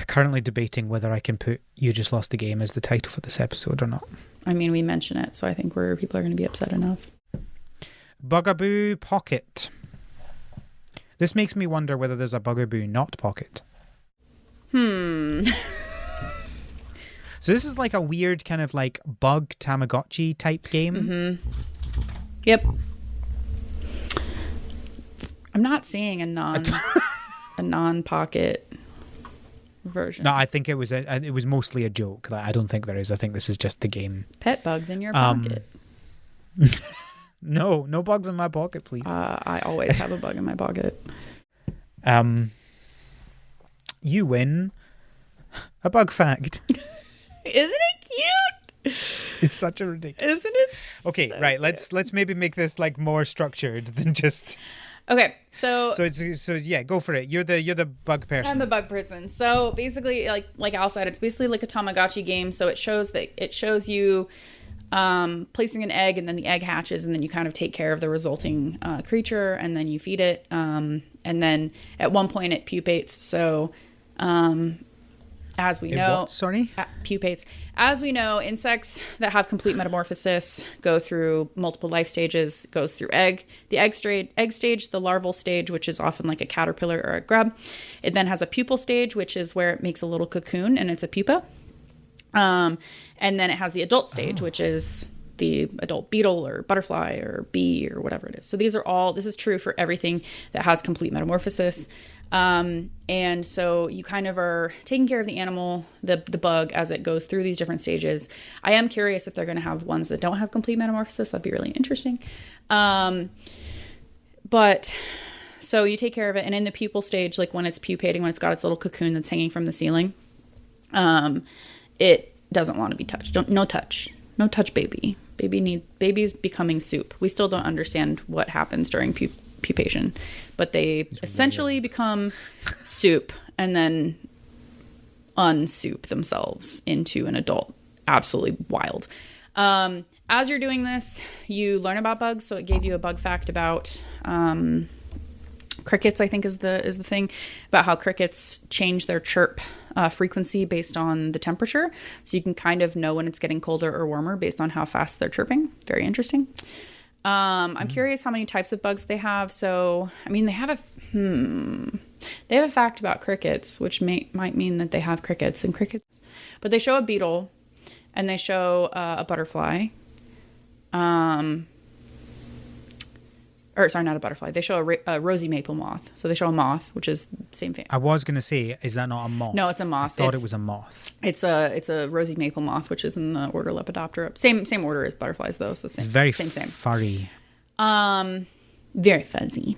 Currently debating whether I can put "You Just Lost the Game" as the title for this episode or not. I mean, we mention it, so I think people are going to be upset enough. Bugaboo Pocket. This makes me wonder whether there's a Bugaboo not Pocket. So this is like a weird kind of like bug Tamagotchi type game. Yep. I'm not seeing a non-pocket version. No, I think it was mostly a joke. I don't think there is. I think this is just the game. Pet bugs in your pocket. No bugs in my pocket, please. I always have a bug in my pocket. You win a bug fact. Isn't it cute? It's such a ridiculous. Isn't it? Okay, so right. Cute. Let's maybe make this like more structured than just. Okay, so yeah, go for it. You're the bug person. I'm the bug person. So basically, like Al said, it's basically like a Tamagotchi game. So it shows you placing an egg, and then the egg hatches, and then you kind of take care of the resulting creature, and then you feed it, and then at one point it pupates. So as we know, pupates. As we know, insects that have complete metamorphosis go through multiple life stages. Goes through the egg stage, the larval stage, which is often like a caterpillar or a grub. It then has a pupal stage, which is where it makes a little cocoon, and it's a pupa. And then it has the adult stage, which is the adult beetle or butterfly or bee or whatever it is. So this is true for everything that has complete metamorphosis. And so you kind of are taking care of the animal, the bug, as it goes through these different stages. I am curious if they're going to have ones that don't have complete metamorphosis. That'd be really interesting. But so you take care of it. And in the pupal stage, like when it's pupating, when it's got its little cocoon that's hanging from the ceiling, it doesn't want to be touched. No touch, baby. Baby's becoming soup. We still don't understand what happens during pupation, but they essentially become soup and then unsoup themselves into an adult. Absolutely wild. As you're doing this, you learn about bugs. So it gave you a bug fact about crickets, I think is the thing, about how crickets change their chirp frequency based on the temperature. So you can kind of know when it's getting colder or warmer based on how fast they're chirping. Very interesting. I'm curious how many types of bugs they have. So, I mean, they have a fact about crickets, which might mean that they have crickets and crickets. But they show a beetle and they show a butterfly. Or sorry, not a butterfly. They show a rosy maple moth. So they show a moth, which is same family. I was going to say, is that not a moth? No, it's a moth. I thought it was a moth. It's a rosy maple moth, which is in the order Lepidoptera. Same order as butterflies, though. So same. Very same. furry. Very fuzzy.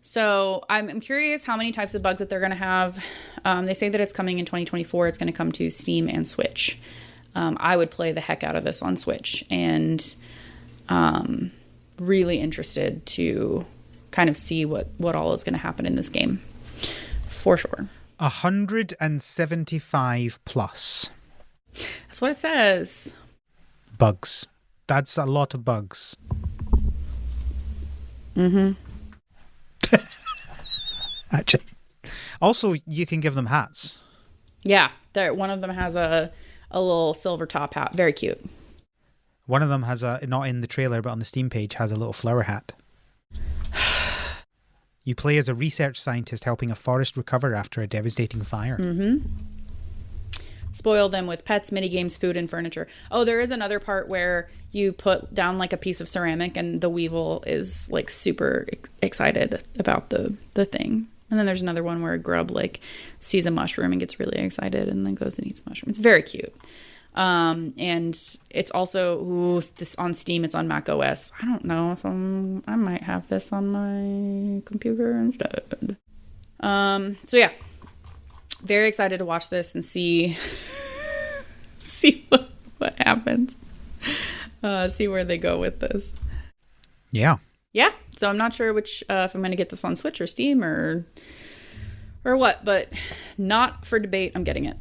So I'm curious how many types of bugs that they're going to have. They say that it's coming in 2024. It's going to come to Steam and Switch. I would play the heck out of this on Switch, and really interested to kind of see what all is going to happen in this game, for sure. 175 plus. That's what it says. Bugs. That's a lot of bugs. Actually. Also, you can give them hats. Yeah, one of them has a little silver top hat. Very cute. One of them has not in the trailer, but on the Steam page, has a little flower hat. You play as a research scientist helping a forest recover after a devastating fire. Spoil them with pets, minigames, food, and furniture. Oh, there is another part where you put down like a piece of ceramic and the weevil is like super excited about the thing. And then there's another one where a grub like sees a mushroom and gets really excited and then goes and eats the mushroom. It's very cute. And it's also this on Steam. It's on Mac OS. I don't know if I might have this on my computer instead. So yeah, very excited to watch this and see what happens. See where they go with this. Yeah. So I'm not sure which if I'm going to get this on Switch or Steam or what, but not for debate. I'm getting it.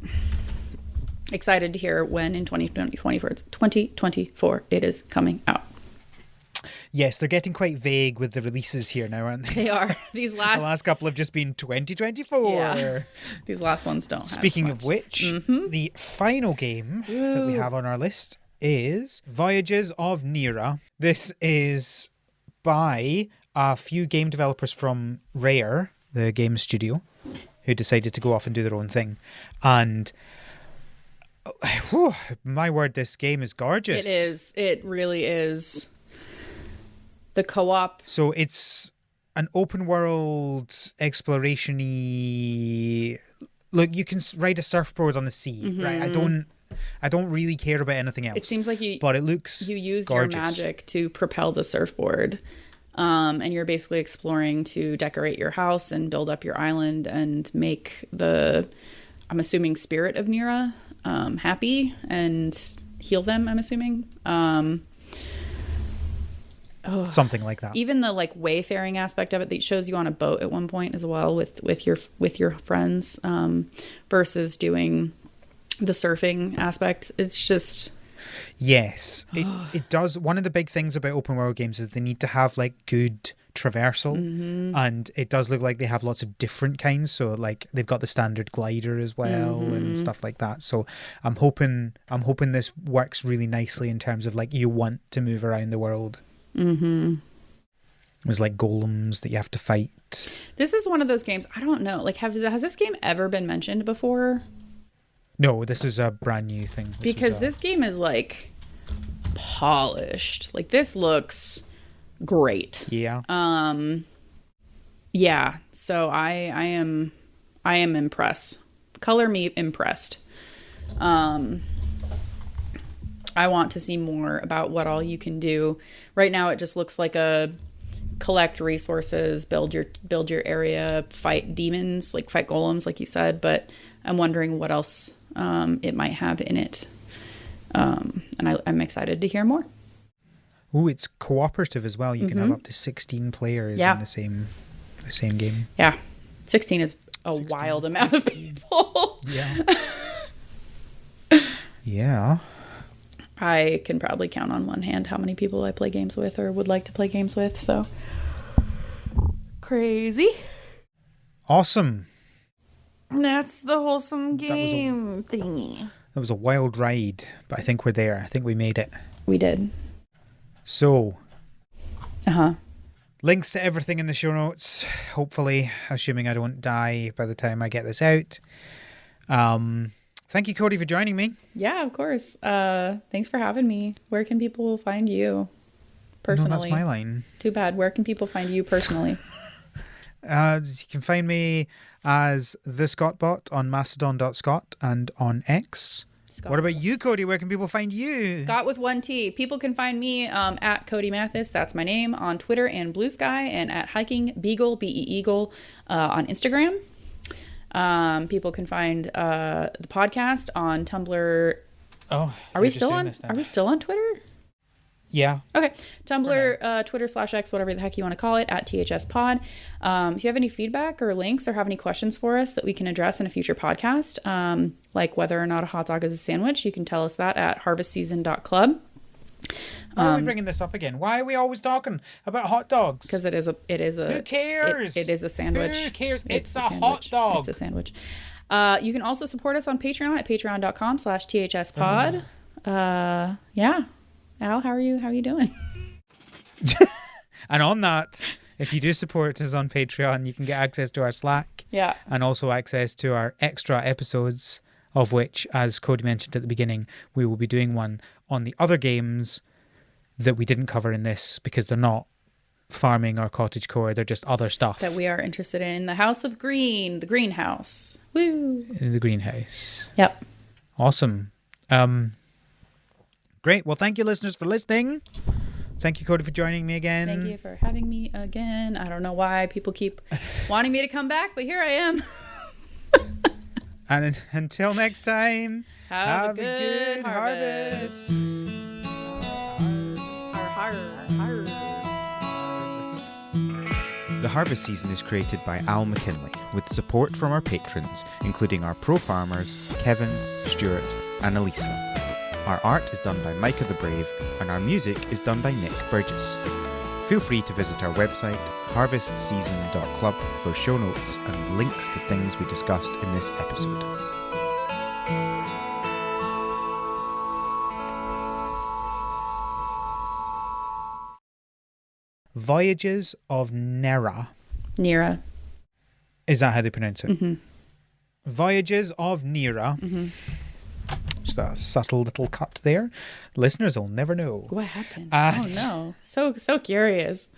Excited to hear when in 2024 it is coming out. Yes, they're getting quite vague with the releases here now, aren't they? They are. The last couple have just been 2024. Yeah. These last ones don't. Speaking of which, the final game that we have on our list is Voyagers of Nera. This is by a few game developers from Rare, the game studio, who decided to go off and do their own thing. And my word, this game is gorgeous. It is. It really is. The co-op. So it's an open world exploration-y... Look, you can ride a surfboard on the sea, right? I don't really care about anything else. It seems like but it looks you use gorgeous. Your magic to propel the surfboard. And you're basically exploring to decorate your house and build up your island and make I'm assuming, spirit of Nera happy and heal them, I'm assuming. Something like that. Even the like wayfaring aspect of it that shows you on a boat at one point as well with your friends, versus doing the surfing aspect. It's just... Yes, it does. One of the big things about open world games is they need to have like good traversal, and it does look like they have lots of different kinds. So like they've got the standard glider as well and stuff like that. So I'm hoping this works really nicely in terms of like you want to move around the world. There's like golems that you have to fight. This is one of those games, I don't know, like has this game ever been mentioned before? No, this is a brand new thing. This game is like polished. Like this looks great. Yeah. Yeah. So I am impressed. Color me impressed. I want to see more about what all you can do. Right now it just looks like a collect resources, build your area, fight demons, like fight golems like you said, but I'm wondering what else it might have in it. And I'm excited to hear more. Oh, it's cooperative as well. You can have up to 16 players in the same game. Yeah. 16 is a wild amount of people. Yeah. Yeah. I can probably count on one hand how many people I play games with or would like to play games with, so crazy. Awesome. That's the wholesome game thingy. That was a wild ride, but I think we're there. I think we made it. We did. So, Uh-huh. links to everything in the show notes, hopefully, assuming I don't die by the time I get this out. Thank you, Codey, for joining me. Yeah, of course. Thanks for having me. Where can people find you personally? No, that's my line. Too bad. Where can people find you personally? You can find me as the Scottbot on mastodon.scot and on X. Scott. What about you, Codey? Where can people find you? Scott with one T. People can find me at Codey Mathis, that's my name, on Twitter and Blue Sky, and at Hiking Beagle, B-E-Eagle, on Instagram. People can find the podcast on Tumblr. Oh, Are we still on Twitter? Yeah. Okay. Tumblr, Twitter /X, whatever the heck you want to call it, at THS Pod. If you have any feedback or links or have any questions for us that we can address in a future podcast, like whether or not a hot dog is a sandwich, you can tell us that at harvestseason.club. Why are we bringing this up again? Why are we always talking about hot dogs? Because it is a. Who cares? It is a sandwich. Who cares? It's a sandwich. hot dog. It's a sandwich. You can also support us on Patreon at patreon.com/THSpod. Yeah. Al, how are you doing? And on that, if you do support us on Patreon, you can get access to our Slack. Yeah. And also access to our extra episodes, of which, as Codey mentioned at the beginning, we will be doing one on the other games that we didn't cover in this because they're not farming or cottagecore, they're just other stuff. That we are interested in. The House of Green, the greenhouse. Woo. In the greenhouse. Yep. Awesome. Great. Well, thank you, listeners, for listening. Thank you, Codey, for joining me again. Thank you for having me again. I don't know why people keep wanting me to come back, but here I am. And until next time, have a good harvest. The Harvest Season is created by Al McKinley, with support from our patrons, including our pro farmers, Kevin, Stuart, and Elisa. Our art is done by Micah the Brave, and our music is done by Nick Burgess. Feel free to visit our website, harvestseason.club, for show notes and links to things we discussed in this episode. Voyagers of Nera. Nera. Is that how they pronounce it? Mm-hmm. Voyagers of Nera. Mm-hmm. Just a subtle little cut there. Listeners will never know. What happened? Oh no. So curious.